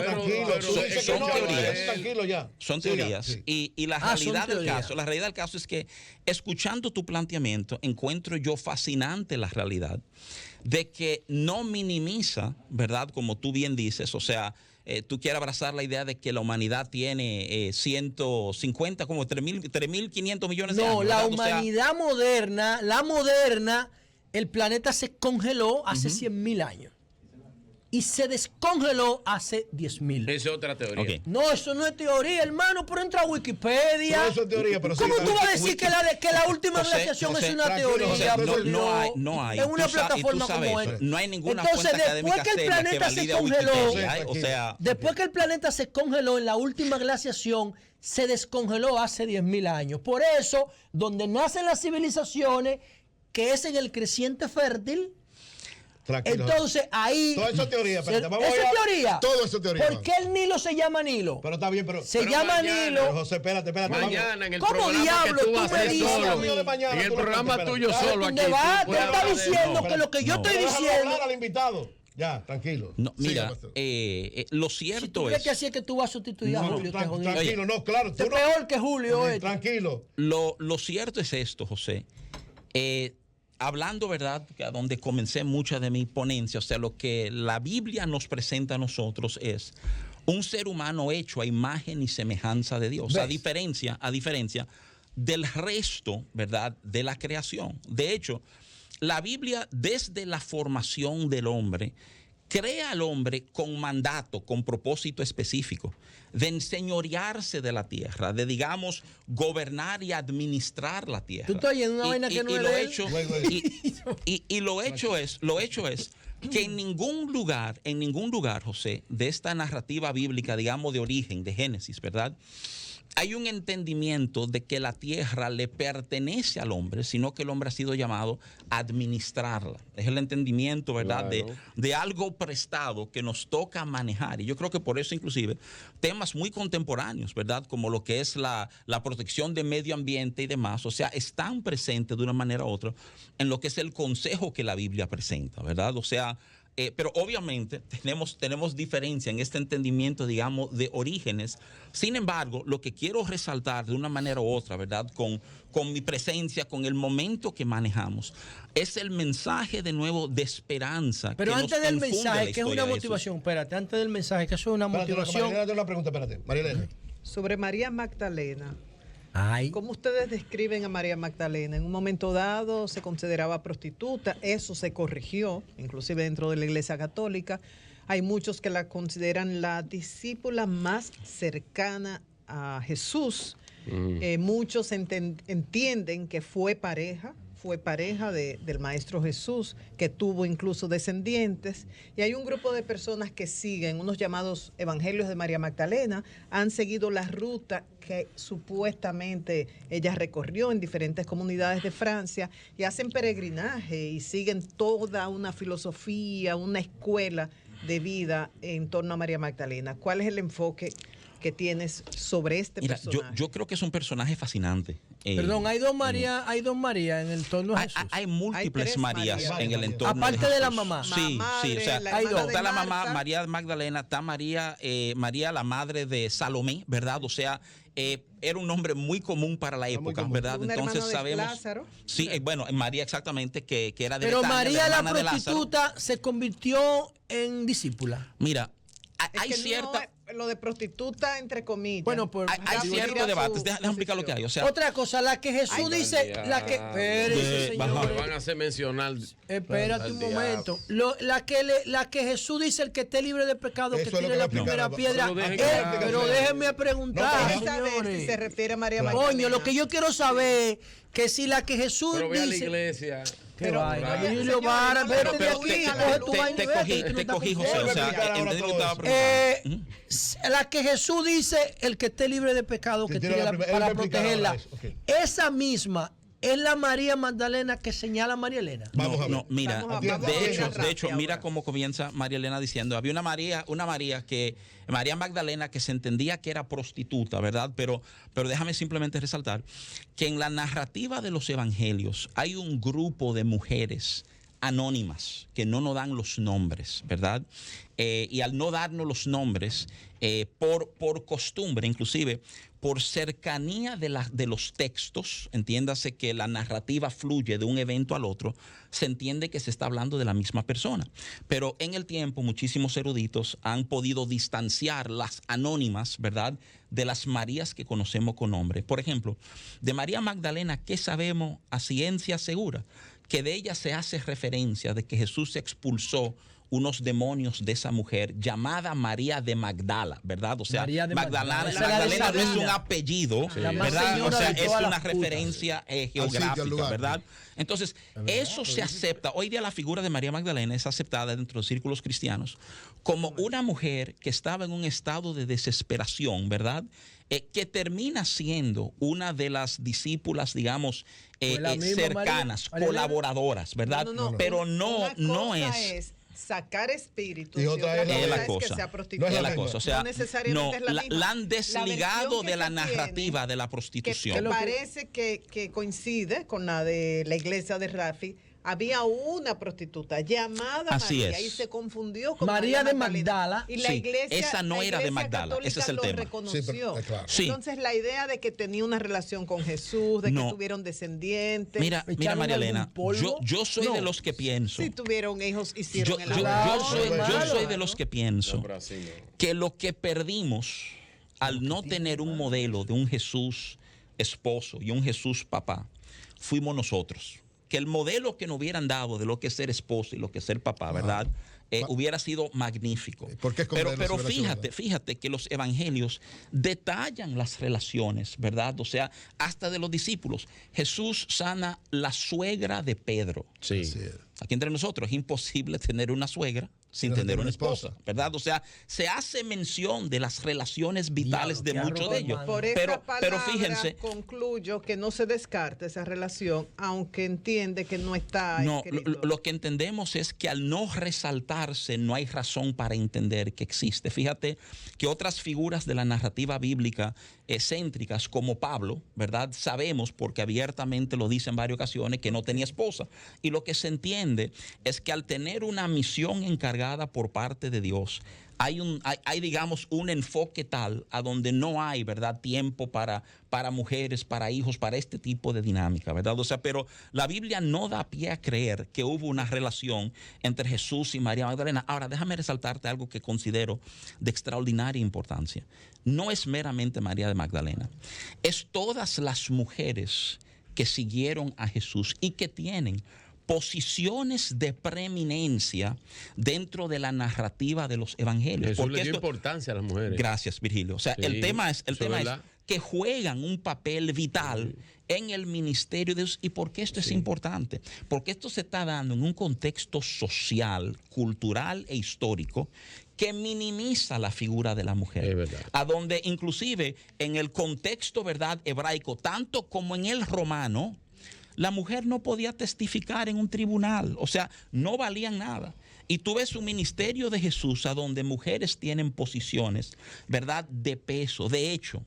tranquilo ya. Son teorías. Y la realidad del caso es que, escuchando tu planteamiento, encuentro yo fascinante la realidad de que no minimiza, ¿verdad? Como tú bien dices, o sea, tú quieres abrazar la idea de que la humanidad tiene 150, como 3.500 millones de años. No, la humanidad moderna, el planeta se congeló hace 100.000 años. Y se descongeló hace 10.000. Esa es otra teoría. Okay. No, eso no es teoría, hermano, pero entra a Wikipedia. No, eso es teoría, pero ¿Cómo tú vas a decir que la última glaciación es una teoría? No hay. En una plataforma como esta. No hay ninguna fuente académica seria que valide a Wikipedia. O sea, después que el planeta se congeló en la última glaciación, se descongeló hace 10.000 años. Por eso, donde nacen las civilizaciones, que es en el creciente fértil, tranquilo. Entonces ahí. Toda esa teoría, ¿Eso es teoría? Todo eso es teoría. ¿Por qué el Nilo se llama Nilo? Pero está bien, pero. Se llama Nilo. Pero José, espérate. Mañana en el ¿Cómo programa diablo que tú tú vas a me hacer dices solo. a mí? En el programa tuyo solo aquí. Tú puedes estás hablar de diciendo eso. que lo que yo estoy diciendo. hablar al invitado. Ya, tranquilo. No, mira, lo Si cierto tú crees es. que así es que tú vas a sustituir a Julio. Tranquilo, no, claro. Es peor que Julio. Tranquilo. Lo cierto es esto, José. Hablando, ¿verdad? Que a donde comencé mucha de mi ponencia, o sea, lo que la Biblia nos presenta a nosotros es un ser humano hecho a imagen y semejanza de Dios, a diferencia del resto, ¿verdad?, de la creación. De hecho, la Biblia, desde la formación del hombre, crea al hombre con mandato, con propósito específico, de enseñorearse de la tierra, de, digamos, gobernar y administrar la tierra. Tú estás oyendo una vaina que no es de él. Y lo hecho es que en ningún lugar, José, de esta narrativa bíblica, digamos, de origen, de Génesis, ¿verdad?, hay un entendimiento de que la tierra le pertenece al hombre, sino que el hombre ha sido llamado a administrarla. Es el entendimiento, ¿verdad?, claro, de algo prestado que nos toca manejar. Y yo creo que por eso, inclusive, temas muy contemporáneos, ¿verdad?, como lo que es la protección del medio ambiente y demás, o sea, están presentes de una manera u otra en lo que es el consejo que la Biblia presenta, ¿verdad? O sea, pero obviamente tenemos diferencia en este entendimiento, digamos, de orígenes. Sin embargo, lo que quiero resaltar de una manera u otra, ¿verdad?, con mi presencia, con el momento que manejamos, es el mensaje de nuevo de esperanza. Pero que antes del mensaje, que es una motivación, espérate, antes del mensaje, que eso es una motivación. María Elena, una pregunta, espérate. María Elena. Sobre María Magdalena. Ay. ¿Cómo ustedes describen a María Magdalena? En un momento dado se consideraba prostituta, eso se corrigió, inclusive dentro de la Iglesia Católica. Hay muchos que la consideran la discípula más cercana a Jesús. Muchos entienden que fue pareja del Maestro Jesús, que tuvo incluso descendientes, y hay un grupo de personas que siguen unos llamados Evangelios de María Magdalena, han seguido la ruta que supuestamente ella recorrió en diferentes comunidades de Francia y hacen peregrinaje y siguen toda una filosofía, una escuela de vida en torno a María Magdalena. ¿Cuál es el enfoque que tienes sobre este personaje? Yo creo que es un personaje fascinante. Perdón, hay dos Marías en el entorno a Jesús. Hay múltiples Marías en el entorno aparte de Jesús. De la mamá. Sí, madre, o sea, hay dos. Está la mamá, María Magdalena, está María, la madre de Salomé, ¿verdad? O sea, era un nombre muy común para la época, ¿verdad? Entonces sabemos. Lázaro. Sí, bueno, María exactamente, que era de Pero Betania, María la prostituta se convirtió en discípula. Mira, hay que cierta... No, lo de prostituta, entre comillas. Bueno, pues hay ciertos debates. Déjame explicar lo que hay. O sea, otra cosa, la que Jesús dice, la que... Espérese, señor. Van a hacer mencionar. Espérate un momento. La que Jesús dice, el que esté libre de pecado, que tire la primera piedra. Pero déjenme preguntar, señores. Si se refiere a María Magdalena. Coño, lo que yo quiero saber es que si la que Jesús Pero ve a la dice... iglesia. Pero te cogí, José. O sea, entendí lo que estaba preguntando. La que Jesús dice, el que esté libre de pecado, que tire para protegerla. Esa misma es la María Magdalena que señala María Elena. No, mira, de hecho, mira cómo comienza María Elena diciendo, había una María Magdalena que se entendía que era prostituta, ¿verdad? Pero déjame simplemente resaltar que en la narrativa de los evangelios hay un grupo de mujeres anónimas que no nos dan los nombres, ¿verdad? Y al no darnos los nombres, por costumbre, inclusive por cercanía de los textos, entiéndase que la narrativa fluye de un evento al otro, se entiende que se está hablando de la misma persona. Pero en el tiempo muchísimos eruditos han podido distanciar las anónimas, ¿verdad?, de las Marías que conocemos con nombre. Por ejemplo, de María Magdalena, ¿qué sabemos a ciencia segura? Que de ella se hace referencia de que Jesús expulsó unos demonios de esa mujer llamada María de Magdala, ¿verdad? O sea, Magdalena no es un apellido, ¿verdad? O sea, es una referencia geográfica, ¿verdad? Entonces, eso se acepta. Hoy día la figura de María Magdalena es aceptada dentro de los círculos cristianos como una mujer que estaba en un estado de desesperación, ¿verdad? Que termina siendo una de las discípulas, digamos, cercanas, colaboradoras, ¿verdad? Pero no es sacar espíritus y otra es la cosa. Que sea prostituta. No es la cosa. O sea, no necesariamente es la misma. La han desligado de la narrativa de la prostitución. Que parece que coincide con la de la iglesia de Rafi. Había una prostituta llamada Así María es. y se confundió con María de Magdala. Y la iglesia, esa no era de Magdala, ese es el tema. Reconoció. Sí, pero, claro. Entonces la idea de que tenía una relación con Jesús, de que tuvieron descendientes. Mira María Elena, yo soy de los que pienso. Si tuvieron hijos, hicieron el yo soy de los que pienso que lo que perdimos al no tener un modelo de un Jesús esposo y un Jesús papá, fuimos nosotros. Que el modelo que nos hubieran dado de lo que es ser esposo y lo que es ser papá, ¿verdad? Hubiera sido magnífico. Pero fíjate que los evangelios detallan las relaciones, ¿verdad? O sea, hasta de los discípulos. Jesús sana la suegra de Pedro. Sí. Aquí entre nosotros es imposible tener una suegra sin tener una esposa, ¿verdad? O sea, se hace mención de las relaciones vitales de muchos de ellos. Por esa pero fíjense, concluyo que no se descarta esa relación, aunque entiende que no está escrito. Lo que entendemos es que al no resaltarse no hay razón para entender que existe. Fíjate que otras figuras de la narrativa bíblica excéntricas como Pablo, ¿verdad? Sabemos, porque abiertamente lo dice en varias ocasiones, que no tenía esposa. Y lo que se entiende es que al tener una misión encargada por parte de Dios, hay digamos, un enfoque tal a donde no hay, ¿verdad?, tiempo para mujeres, para hijos, para este tipo de dinámica, ¿verdad? O sea, pero la Biblia no da pie a creer que hubo una relación entre Jesús y María Magdalena. Ahora, déjame resaltarte algo que considero de extraordinaria importancia. No es meramente María de Magdalena, es todas las mujeres que siguieron a Jesús y que tienen posiciones de preeminencia dentro de la narrativa de los evangelios. Jesús le dio importancia a las mujeres. Gracias, Virgilio. O sea, el tema es que juegan un papel vital en el ministerio de Dios. ¿Y por qué esto es importante? Porque esto se está dando en un contexto social, cultural e histórico que minimiza la figura de la mujer. Es verdad. A donde inclusive en el contexto, ¿verdad?, hebraico, tanto como en el romano, la mujer no podía testificar en un tribunal, o sea, no valían nada. Y tú ves un ministerio de Jesús a donde mujeres tienen posiciones, ¿verdad?, de peso. De hecho,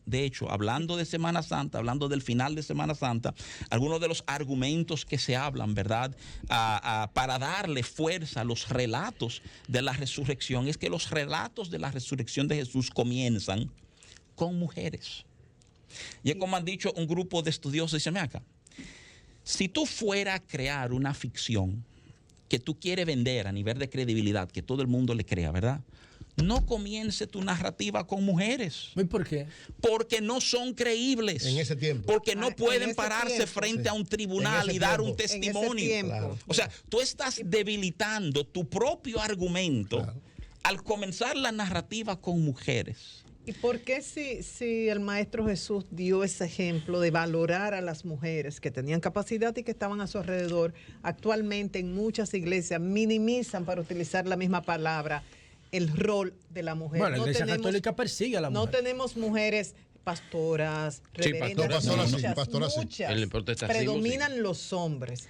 hablando de Semana Santa, hablando del final de Semana Santa, algunos de los argumentos que se hablan, ¿verdad?, para darle fuerza a los relatos de la resurrección, es que los relatos de la resurrección de Jesús comienzan con mujeres. Y es como han dicho un grupo de estudiosos, dicen, mira acá, si tú fueras a crear una ficción que tú quieres vender a nivel de credibilidad, que todo el mundo le crea, ¿verdad? No comience tu narrativa con mujeres. ¿Y por qué? Porque no son creíbles. En ese tiempo. Porque no pueden pararse frente a un tribunal y dar un testimonio. Claro. O sea, tú estás debilitando tu propio argumento al comenzar la narrativa con mujeres. ¿Y por qué si el Maestro Jesús dio ese ejemplo de valorar a las mujeres que tenían capacidad y que estaban a su alrededor, actualmente en muchas iglesias minimizan, para utilizar la misma palabra, el rol de la mujer? Bueno, la Iglesia Católica persigue a la mujer. No tenemos mujeres pastoras, Sí, reverendas, pastoras sí. muchas. En el protestantismo, Predominan los hombres.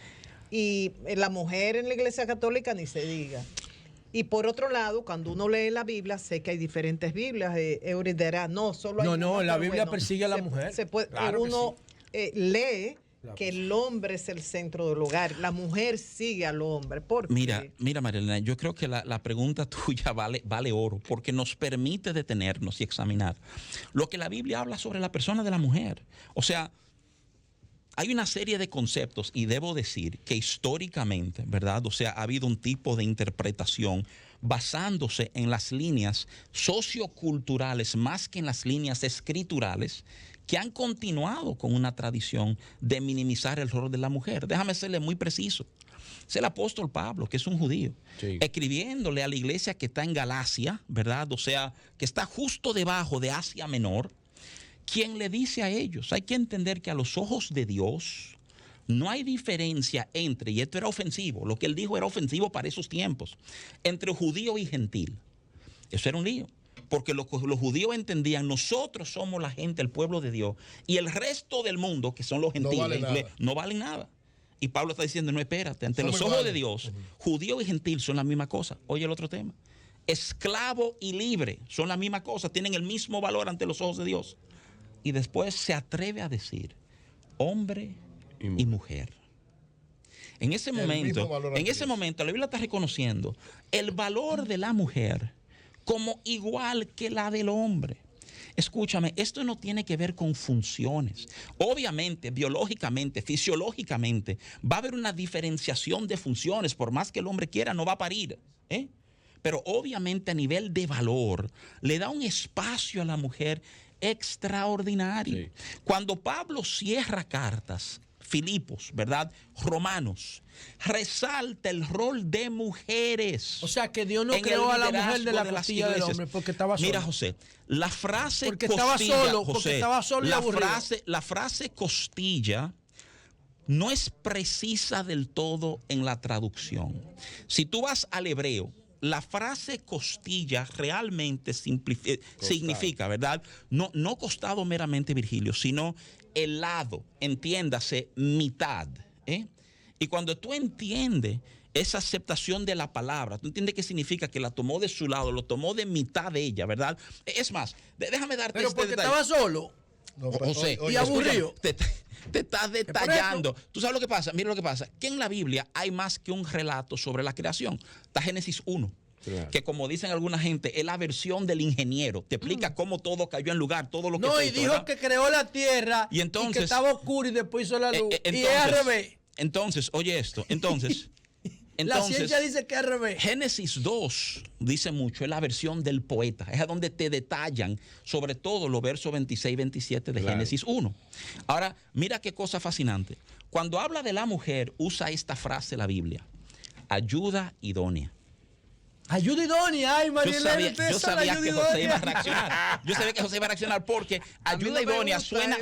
Y la mujer en la Iglesia Católica ni se diga. Y por otro lado, cuando uno lee la Biblia, sé que hay diferentes Biblias. Euridera, no, solo hay una, la pero Biblia bueno, persigue a la mujer. Se puede, Claro que uno lee Claro que que el hombre es el centro del hogar. La mujer sigue al hombre. ¿Por qué? Mira, Marilena, yo creo que la pregunta tuya vale oro, porque nos permite detenernos y examinar lo que la Biblia habla sobre la persona de la mujer. O sea, hay una serie de conceptos, y debo decir que históricamente, ¿verdad? O sea, ha habido un tipo de interpretación basándose en las líneas socioculturales más que en las líneas escriturales, que han continuado con una tradición de minimizar el rol de la mujer. Déjame serle muy preciso. Es el apóstol Pablo, que es un judío, escribiéndole a la iglesia que está en Galacia, ¿verdad? O sea, que está justo debajo de Asia Menor, quien le dice a ellos, hay que entender que a los ojos de Dios no hay diferencia entre, y esto era ofensivo, lo que él dijo era ofensivo para esos tiempos, entre judío y gentil. Eso era un lío, porque los judíos entendían, nosotros somos la gente, el pueblo de Dios, y el resto del mundo, que son los gentiles, no valen nada. Y Pablo está diciendo, no, espérate, ante los ojos de Dios, judío y gentil son la misma cosa. Oye el otro tema, esclavo y libre son la misma cosa, tienen el mismo valor ante los ojos de Dios. Y después se atreve a decir hombre y mujer. En ese momento la Biblia está reconociendo el valor de la mujer como igual que la del hombre. Escúchame, esto no tiene que ver con funciones. Obviamente, biológicamente, fisiológicamente, va a haber una diferenciación de funciones. Por más que el hombre quiera, no va a parir, ¿eh? Pero obviamente a nivel de valor, le da un espacio a la mujer extraordinario. Sí. Cuando Pablo cierra cartas, Filipos, ¿verdad? Romanos, resalta el rol de mujeres. O sea, que Dios no creó a la mujer de la costilla del hombre porque estaba solo. Mira, José, la frase porque costilla, estaba solo y aburrido. La frase costilla no es precisa del todo en la traducción. Si tú vas al hebreo, la frase costilla realmente significa, ¿verdad? No costado meramente, Virgilio, sino el lado, entiéndase, mitad. Y cuando tú entiendes esa aceptación de la palabra, tú entiendes qué significa que la tomó de su lado, lo tomó de mitad de ella, ¿verdad? Es más, déjame darte pero porque estaba solo. No, José, y aburrido. Te estás detallando. ¿Tú sabes lo que pasa? Mira lo que pasa. Que en la Biblia hay más que un relato sobre la creación. Está Génesis 1. Claro. Que como dicen alguna gente, es la versión del ingeniero. Te explica cómo todo cayó en lugar, todo lo que no, y dijo, ¿verdad? Que creó la tierra y que estaba oscuro y después hizo la luz. Y es al revés. Entonces, oye esto. Entonces, la ciencia dice que es al revés. Génesis 2 dice mucho, es la versión del poeta. Es a donde te detallan, sobre todo los versos 26 y 27 de Génesis 1. Ahora, mira qué cosa fascinante. Cuando habla de la mujer, usa esta frase la Biblia: ayuda idónea. Ayuda idónea, ay, Marielena. Yo sabía que José iba a reaccionar. Yo sabía que José iba a reaccionar porque ayuda idónea suena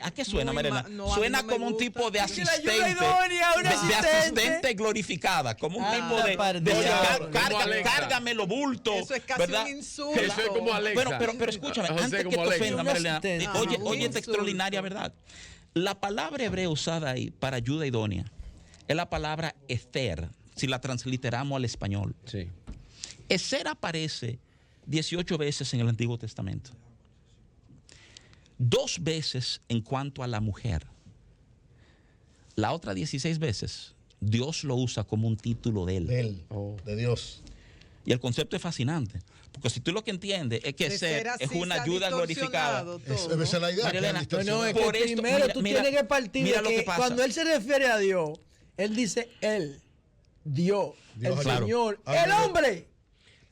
¿a qué suena, Marielena? Suena como un tipo de asistente. De asistente glorificada, como un tipo de cárgame los bultos. Eso es casi un insulto. Eso es como Alexa. Pero escúchame, antes que te ofenda, Marielena, oye esta extraordinaria verdad. La palabra hebrea usada ahí para ayuda idónea es la palabra ezer, si la transliteramos al español. Sí. Ezer aparece 18 veces en el Antiguo Testamento. 2 veces en cuanto a la mujer. La otra 16 veces, Dios lo usa como un título de él. De Dios. Y el concepto es fascinante. Porque si tú lo que entiendes es que Ezer es una ayuda glorificada. Esa es la idea. Marielena, No, es que primero tú tienes que partir de que cuando él se refiere a Dios, él dice él, Dios, el claro. Señor, el hombre.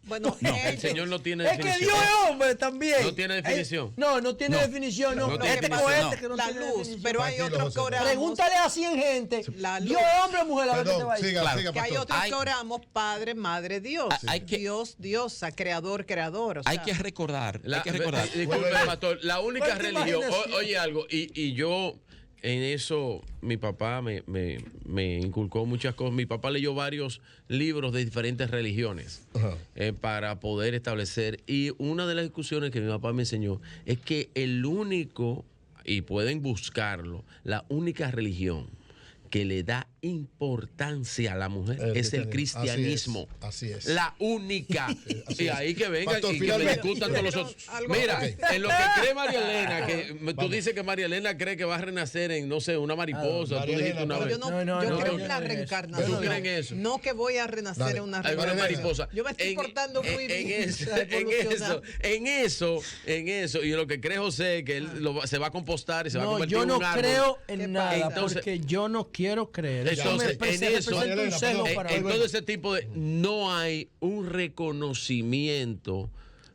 Bueno, El Señor no tiene Es definición. que Dios es hombre también. No tiene definición. No tiene definición. No, No tiene este definición. cohete que no la tiene luz, definición. pero hay Tranquilo, otros que José. oramos. Pregúntale a 100 gente. La luz. Dios es hombre o mujer, a ver qué te va a decir. Siga, Que hay pastor. otros que oramos Padre, Madre, Dios. Dios, diosa, creador, creador. O sea, Hay que recordar. Disculpe, pastor, la única ¿Cuál te religión, imaginación? oye algo, y yo en eso, mi papá me inculcó muchas cosas. Mi papá leyó varios libros de diferentes religiones para poder establecer. Y una de las discusiones que mi papá me enseñó es que el único, y pueden buscarlo, la única religión que le da importancia a la mujer es el cristianismo. Así es. La única. Y ahí que vengan Pastor, y que me finalmente. discutan con los otros. Algo Mira, así. en lo que cree María Elena, que tú dices que María Elena cree que va a renacer en, no sé, una mariposa. Tú dijiste una vez. yo no creo en la reencarnación. ¿Tú crees en eso? No que voy a renacer en una Hay una reencarnación. mariposa. Yo me estoy portando muy bien. En eso, y en lo que cree José, que él se va a compostar y se va a No, convertir yo en no un árbol. creo en ¿Qué nada, pasa? Entonces- porque yo no quiero creer. Entonces, en eso, representa un sesgo para en todo ese tipo de, no hay un reconocimiento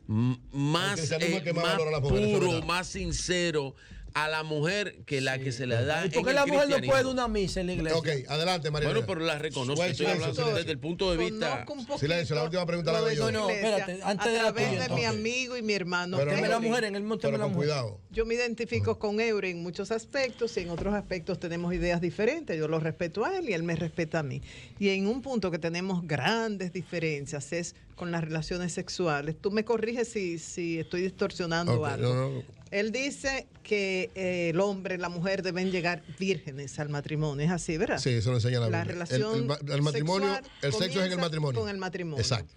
más, cristianismo es que más más valora a las mujeres, eso es puro, verdad. más sincero a la mujer que la que se le da. ¿Y por en qué el la mujer no cristianismo. puede una misa en la iglesia? Ok, adelante, María. Bueno, pero la reconozco. Suave, Estoy suave, hablando suave. desde el punto de vista. Conozco un poquito Silencio, la última pregunta la lo hago de yo. su No, iglesia espérate, antes de a la través tuya, de mi entonces. amigo y mi hermano. Pero Tema de la Eury. mujer, en el mismo tema de la con mujer. cuidado. Yo me identifico con Eury en muchos aspectos y en otros aspectos tenemos ideas diferentes. Yo lo respeto a él y él me respeta a mí. Y en un punto que tenemos grandes diferencias es con las relaciones sexuales. Tú me corriges si estoy distorsionando Ok, algo. no. Él dice que el hombre y la mujer deben llegar vírgenes al matrimonio. Es así, ¿verdad? Sí, eso lo enseña la Biblia. relación el matrimonio, sexual el sexo es en el comienza matrimonio. Con el matrimonio. Exacto.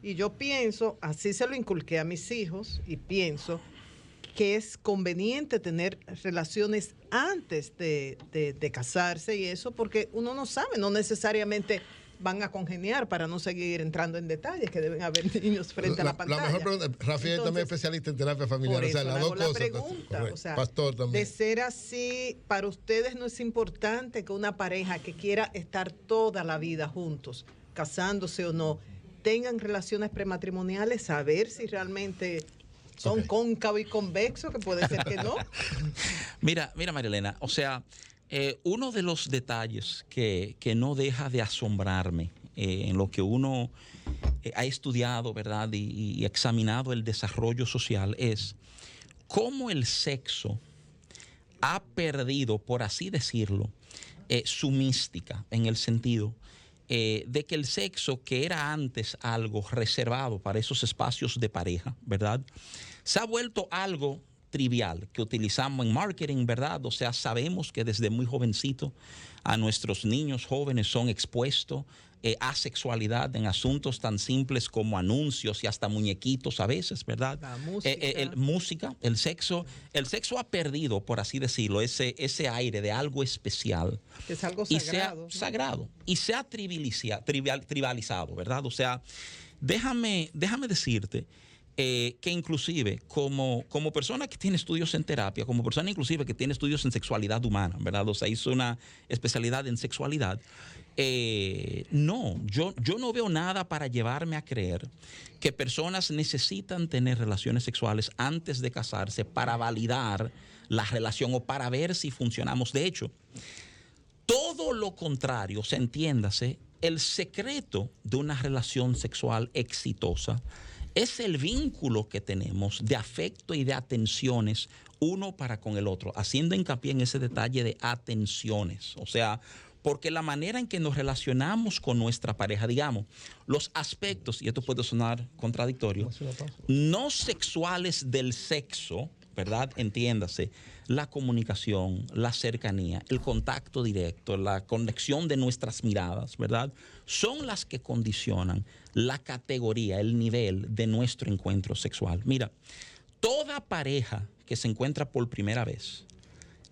Y yo pienso, así se lo inculqué a mis hijos, y pienso que es conveniente tener relaciones antes de casarse y eso, porque uno no sabe, no necesariamente van a congeniar, para no seguir entrando en detalles, que deben haber niños frente a la pantalla. La mejor pregunta, Rafi es también Entonces, especialista en terapia familiar. por O sea, eso las le dos hago la cosas. pregunta, Correcto. o sea, Pastor también. de ser así, para ustedes no es importante que una pareja que quiera estar toda la vida juntos, casándose o no, tengan relaciones prematrimoniales, a ver si realmente son Ok. cóncavo y convexo, que puede ser que no. Mira, María Elena, o sea, uno de los detalles que no deja de asombrarme en lo que uno ha estudiado, ¿verdad? Y examinado el desarrollo social es cómo el sexo ha perdido, por así decirlo, su mística, en el sentido de que el sexo, que era antes algo reservado para esos espacios de pareja, ¿verdad?, se ha vuelto algo trivial que utilizamos en marketing, ¿verdad? O sea, sabemos que desde muy jovencito a nuestros niños jóvenes son expuestos a sexualidad en asuntos tan simples como anuncios y hasta muñequitos a veces, ¿verdad? La música. Música, el sexo ha perdido, por así decirlo, ese aire de algo especial. Que es algo Y sagrado. se ha sagrado y se ha trivializado, ¿verdad? O sea, déjame decirte que inclusive como persona que tiene estudios en terapia, como persona inclusive que tiene estudios en sexualidad humana, ¿verdad? O sea, hizo una especialidad en sexualidad. Yo no veo nada para llevarme a creer que personas necesitan tener relaciones sexuales antes de casarse para validar la relación o para ver si funcionamos. De hecho, todo lo contrario, se entiéndase, el secreto de una relación sexual exitosa es el vínculo que tenemos de afecto y de atenciones uno para con el otro, haciendo hincapié en ese detalle de atenciones. O sea, porque la manera en que nos relacionamos con nuestra pareja, digamos, los aspectos, y esto puede sonar contradictorio, no sexuales del sexo, ¿verdad? Entiéndase, la comunicación, la cercanía, el contacto directo, la conexión de nuestras miradas, ¿verdad? Son las que condicionan la categoría, el nivel de nuestro encuentro sexual. Mira, toda pareja que se encuentra por primera vez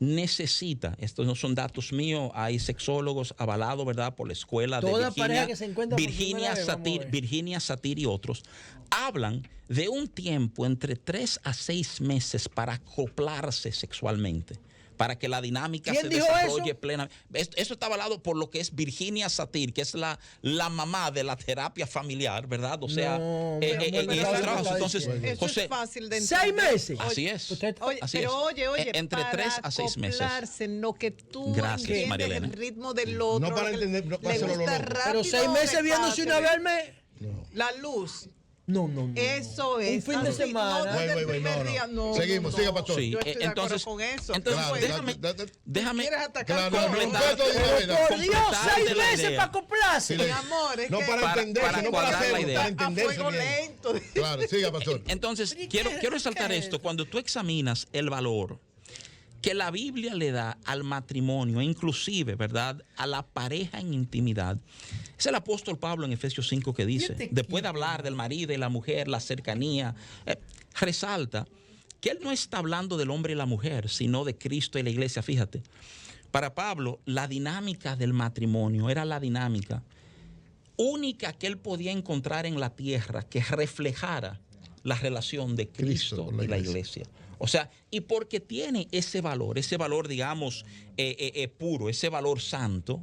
necesita, estos no son datos míos, hay sexólogos avalados, ¿verdad?, por la escuela toda de Virginia, pareja que se encuentra por primera vez, Virginia Satir y otros, hablan de un tiempo entre 3 a 6 meses para acoplarse sexualmente, para que la dinámica se desarrolle plenamente. Eso está avalado por lo que es Virginia Satir, que es la mamá de la terapia familiar, ¿verdad? O sea, en esos trabajos. Entonces, eso José, es fácil de entender. 6 meses. Así es. Oye, así pero es. oye, entre 3 a 6 meses. En lo que tú Gracias, María Elena. el ritmo del otro. No para entender, no para hacerlo loco. Pero 6 meses viéndose una vez al mes. La luz. No. Eso es. Un fin de semana. No. Seguimos, siga, pastor. Sí, Yo estoy de acuerdo entonces, con eso. déjame ¿Quieres atacar? Por Dios, 6 meses para acoplarse. Mi amor, es no que para entenderse, no para hacerlo, para a entenderse fuego bien. lento. Claro, siga, pastor. Entonces, quiero resaltar esto. Cuando tú examinas el valor que la Biblia le da al matrimonio, inclusive, ¿verdad?, a la pareja en intimidad, es el apóstol Pablo en Efesios 5 que dice, después de hablar del marido y la mujer, la cercanía, resalta que él no está hablando del hombre y la mujer, sino de Cristo y la iglesia. Fíjate, para Pablo, la dinámica del matrimonio era la dinámica única que él podía encontrar en la tierra que reflejara la relación de Cristo y la iglesia. O sea, y porque tiene ese valor, digamos, puro, ese valor santo,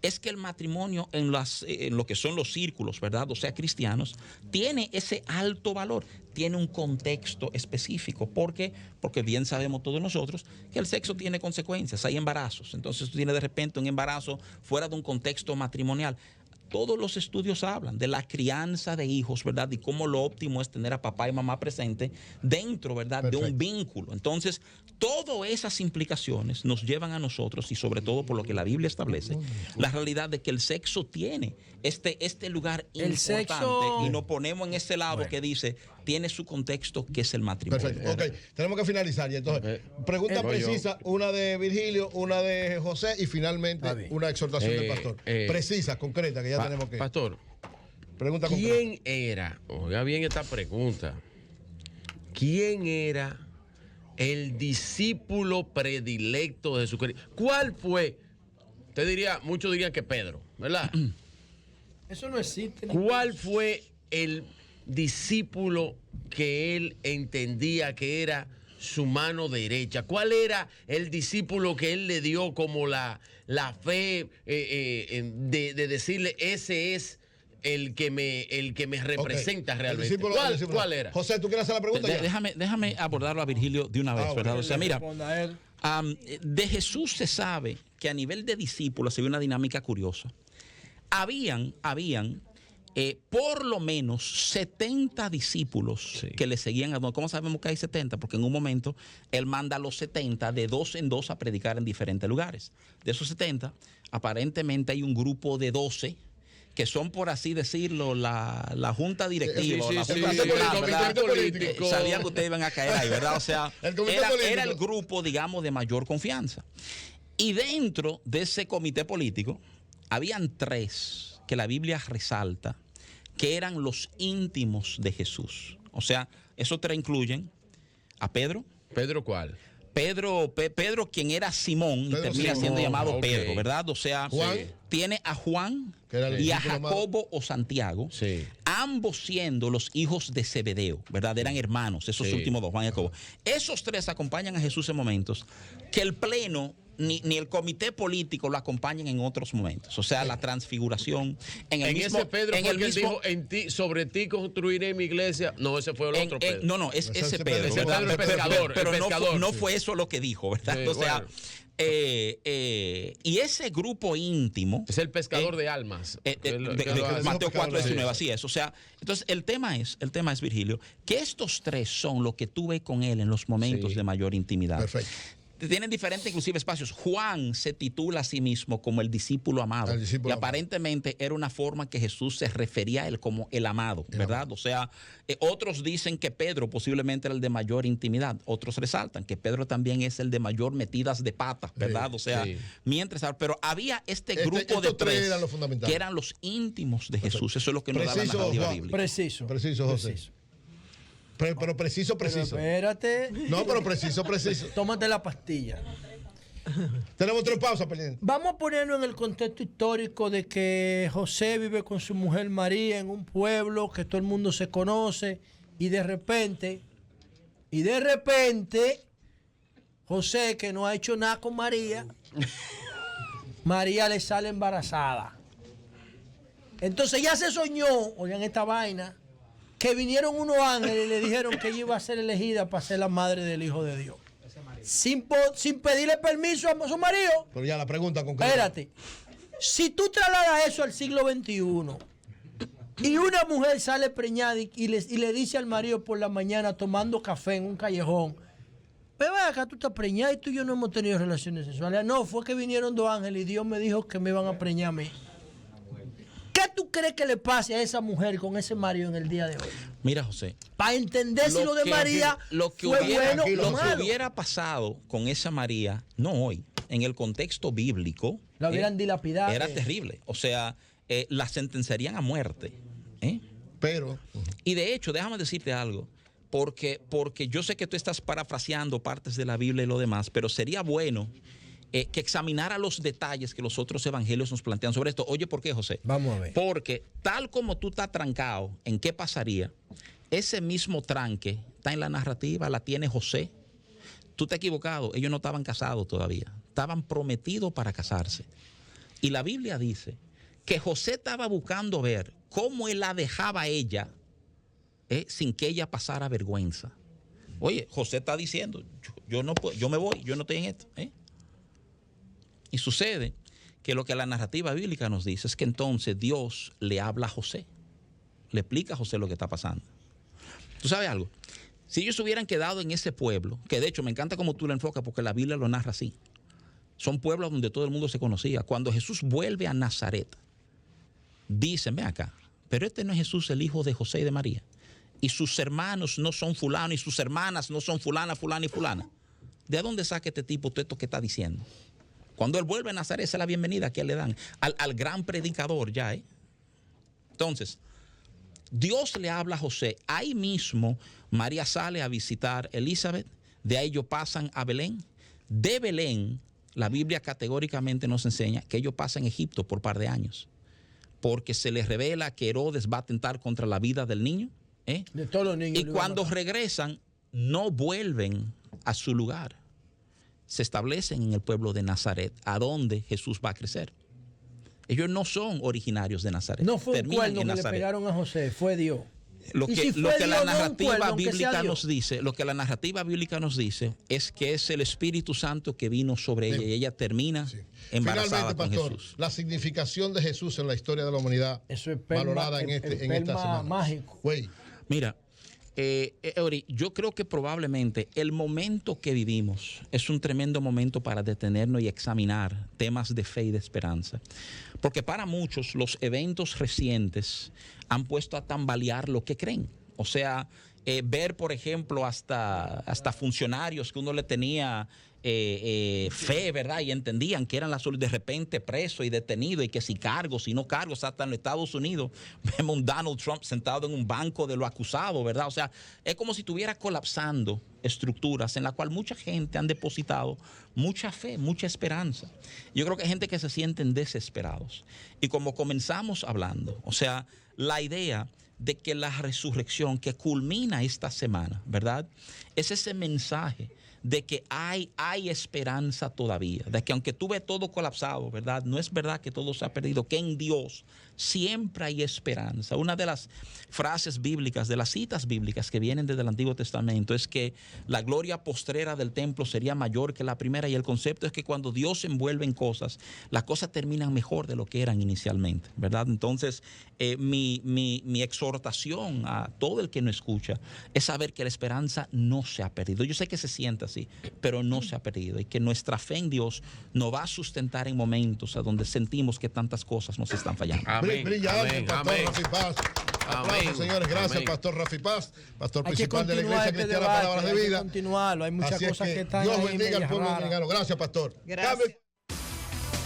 es que el matrimonio en lo que son los círculos, ¿verdad?, o sea, cristianos, tiene ese alto valor, tiene un contexto específico. ¿Por qué? Porque bien sabemos todos nosotros que el sexo tiene consecuencias, hay embarazos. Entonces tú tienes de repente un embarazo fuera de un contexto matrimonial. Todos los estudios hablan de la crianza de hijos, ¿verdad? Y cómo lo óptimo es tener a papá y mamá presente dentro, ¿verdad?, de un vínculo. Entonces, todas esas implicaciones nos llevan a nosotros, y sobre todo por lo que la Biblia establece, la realidad de que el sexo tiene este lugar importante, y nos ponemos en ese lado que dice, tiene su contexto, que es el matrimonio. Perfecto. Ok, tenemos que finalizar. Y entonces, pregunta precisa, una de Virgilio, una de José y finalmente una exhortación del pastor. Precisa, concreta, que ya tenemos que... Pastor, pregunta ¿quién era, oiga bien esta pregunta, quién era el discípulo predilecto de Jesucristo? ¿Cuál fue? Usted diría, muchos dirían que Pedro, ¿verdad? Eso no existe. ¿Cuál fue el discípulo que él entendía que era su mano derecha? ¿Cuál era el discípulo que él le dio como la fe de decirle, ese es el que me representa realmente? ¿Cuál era? José, ¿tú quieres hacer la pregunta? Déjame abordarlo a Virgilio de una vez, ¿verdad? O sea, mira, de Jesús se sabe que a nivel de discípulos se ve una dinámica curiosa. Habían por lo menos 70 discípulos que le seguían a... ¿Cómo sabemos que hay 70? Porque en un momento él manda a los 70 de 2 en 2 a predicar en diferentes lugares. De esos 70, aparentemente hay un grupo de 12 que son, por así decirlo, la junta directiva. Sabían que ustedes iban a caer ahí, ¿verdad? O sea, era el grupo, digamos, de mayor confianza. Y dentro de ese comité político habían 3 que la Biblia resalta que eran los íntimos de Jesús. O sea, esos 3 incluyen a Pedro. ¿Pedro cuál? Pedro, quien era Simón, y termina siendo llamado Pedro, ¿verdad? O sea, tiene a Juan y a Jacobo o Santiago, ambos siendo los hijos de Zebedeo, ¿verdad? Eran hermanos, esos últimos 2, Juan y Jacobo. Esos 3 acompañan a Jesús en momentos que el pleno ni el comité político lo acompañan en otros momentos. O sea, la transfiguración. Ese Pedro fue el que dijo, sobre ti construiré mi iglesia. No, ese fue el otro Pedro. No, es ese Pedro. Ese Pedro el pescador. Pero no fue eso lo que dijo, ¿verdad? O sea, Y ese grupo íntimo... Es el pescador de almas. Mateo 4:19, así es. O sea, entonces el tema es, Virgilio, que estos tres son lo que tú ves con él en los momentos de mayor intimidad. Perfecto. Tienen diferentes inclusive espacios. Juan se titula a sí mismo como el discípulo amado. Y aparentemente era una forma que Jesús se refería a él como el amado, ¿verdad? O sea, otros dicen que Pedro posiblemente era el de mayor intimidad. Otros resaltan que Pedro también es el de mayor metidas de patas, ¿verdad? O sea, pero había este grupo de tres que eran los íntimos de Jesús. Eso es lo que nos da la narrativa bíblica. Preciso, José. Pero preciso. Pero espérate. No, pero preciso. Tómate la pastilla. Tenemos 3 pausas, pendiente. Vamos a ponerlo en el contexto histórico de que José vive con su mujer María en un pueblo que todo el mundo se conoce y de repente, José, que no ha hecho nada con María, María le sale embarazada. Entonces ya se soñó, oigan esta vaina, que vinieron unos ángeles y le dijeron que ella iba a ser elegida para ser la madre del Hijo de Dios. Sin pedirle permiso a su marido. Pero ya la pregunta concreta. Espérate. Si tú trasladas eso al siglo XXI y una mujer sale preñada y le dice al marido por la mañana tomando café en un callejón, pero acá tú estás preñada y tú y yo no hemos tenido relaciones sexuales. No, fue que vinieron 2 ángeles y Dios me dijo que me iban a preñar a mí. ¿Qué tú crees que le pase a esa mujer con ese marido en el día de hoy? Mira, José. Para entender si lo de María fue bueno o malo. Lo que hubiera pasado con esa María, no hoy, en el contexto bíblico, la hubieran dilapidado. Era terrible. O sea, la sentenciarían a muerte. Pero... Y de hecho, déjame decirte algo, porque yo sé que tú estás parafraseando partes de la Biblia y lo demás, pero sería bueno que examinara los detalles que los otros evangelios nos plantean sobre esto. Oye, ¿por qué, José? Vamos a ver. Porque tal como tú estás trancado en qué pasaría, ese mismo tranque está en la narrativa, la tiene José. Tú te has equivocado, ellos no estaban casados todavía, estaban prometidos para casarse. Y la Biblia dice que José estaba buscando ver cómo él la dejaba a ella sin que ella pasara vergüenza. Oye, José está diciendo, yo no puedo, yo me voy, yo no estoy en esto. Y sucede que lo que la narrativa bíblica nos dice es que entonces Dios le habla a José, le explica a José lo que está pasando. ¿Tú sabes algo? Si ellos hubieran quedado en ese pueblo, que de hecho me encanta cómo tú lo enfocas porque la Biblia lo narra así, son pueblos donde todo el mundo se conocía. Cuando Jesús vuelve a Nazaret, dicen, ven acá, pero este no es Jesús el hijo de José y de María, y sus hermanos no son fulano, y sus hermanas no son fulana, fulana y fulana. ¿De dónde saca este tipo todo esto que está diciendo? Cuando él vuelve a Nazaret, esa es la bienvenida que le dan al gran predicador ya. Entonces, Dios le habla a José. Ahí mismo, María sale a visitar a Elizabeth. De ahí ellos pasan a Belén. De Belén, la Biblia categóricamente nos enseña que ellos pasan a Egipto por un par de años. Porque se les revela que Herodes va a atentar contra la vida del niño. De todos los niños. Y cuando regresan, no vuelven a su lugar. Se establecen en el pueblo de Nazaret, a donde Jesús va a crecer. Ellos no son originarios de Nazaret. No fue un cuerno que le pegaron a José, fue Dios. Lo que la narrativa bíblica nos dice, lo que la narrativa bíblica nos dice es que es el Espíritu Santo que vino sobre ella y ella termina embarazada con Jesús. La significación de Jesús en la historia de la humanidad, eso es valorada en esta semana. Mágico. Mira, Eury, yo creo que probablemente el momento que vivimos es un tremendo momento para detenernos y examinar temas de fe y de esperanza. Porque para muchos los eventos recientes han puesto a tambalear lo que creen. O sea, ver, por ejemplo, hasta funcionarios que uno le tenía fe, ¿verdad? Y entendían que eran de repente preso y detenido y que si cargos, si no cargos, hasta en los Estados Unidos vemos un Donald Trump sentado en un banco de lo acusado, ¿verdad? O sea, es como si estuviera colapsando estructuras en las cuales mucha gente han depositado mucha fe, mucha esperanza. Yo creo que hay gente que se sienten desesperados. Y como comenzamos hablando, o sea, la idea de que la resurrección que culmina esta semana, ¿verdad? Es ese mensaje de que hay esperanza todavía, de que aunque tú ves todo colapsado, ¿verdad? No es verdad que todo se ha perdido, que en Dios siempre hay esperanza. Una de las frases bíblicas, de las citas bíblicas que vienen desde el Antiguo Testamento es que la gloria postrera del templo sería mayor que la primera, y el concepto es que cuando Dios se envuelve en cosas, las cosas terminan mejor de lo que eran inicialmente, ¿verdad? Entonces, mi exhortación a todo el que nos escucha es saber que la esperanza no se ha perdido. Yo sé que se siente así, pero no se ha perdido, y que nuestra fe en Dios nos va a sustentar en momentos a donde sentimos que tantas cosas nos están fallando. Amén. Brillante, Pastor Rafi Paz. Aplausos, señores. Gracias, Pastor Rafi Paz, pastor principal de la Iglesia Cristiana Palabras de Vida. Hay que continuarlo. Hay muchas cosas que están Dios ahí bendiga al pueblo raras. dominicano. Gracias, pastor. Gracias.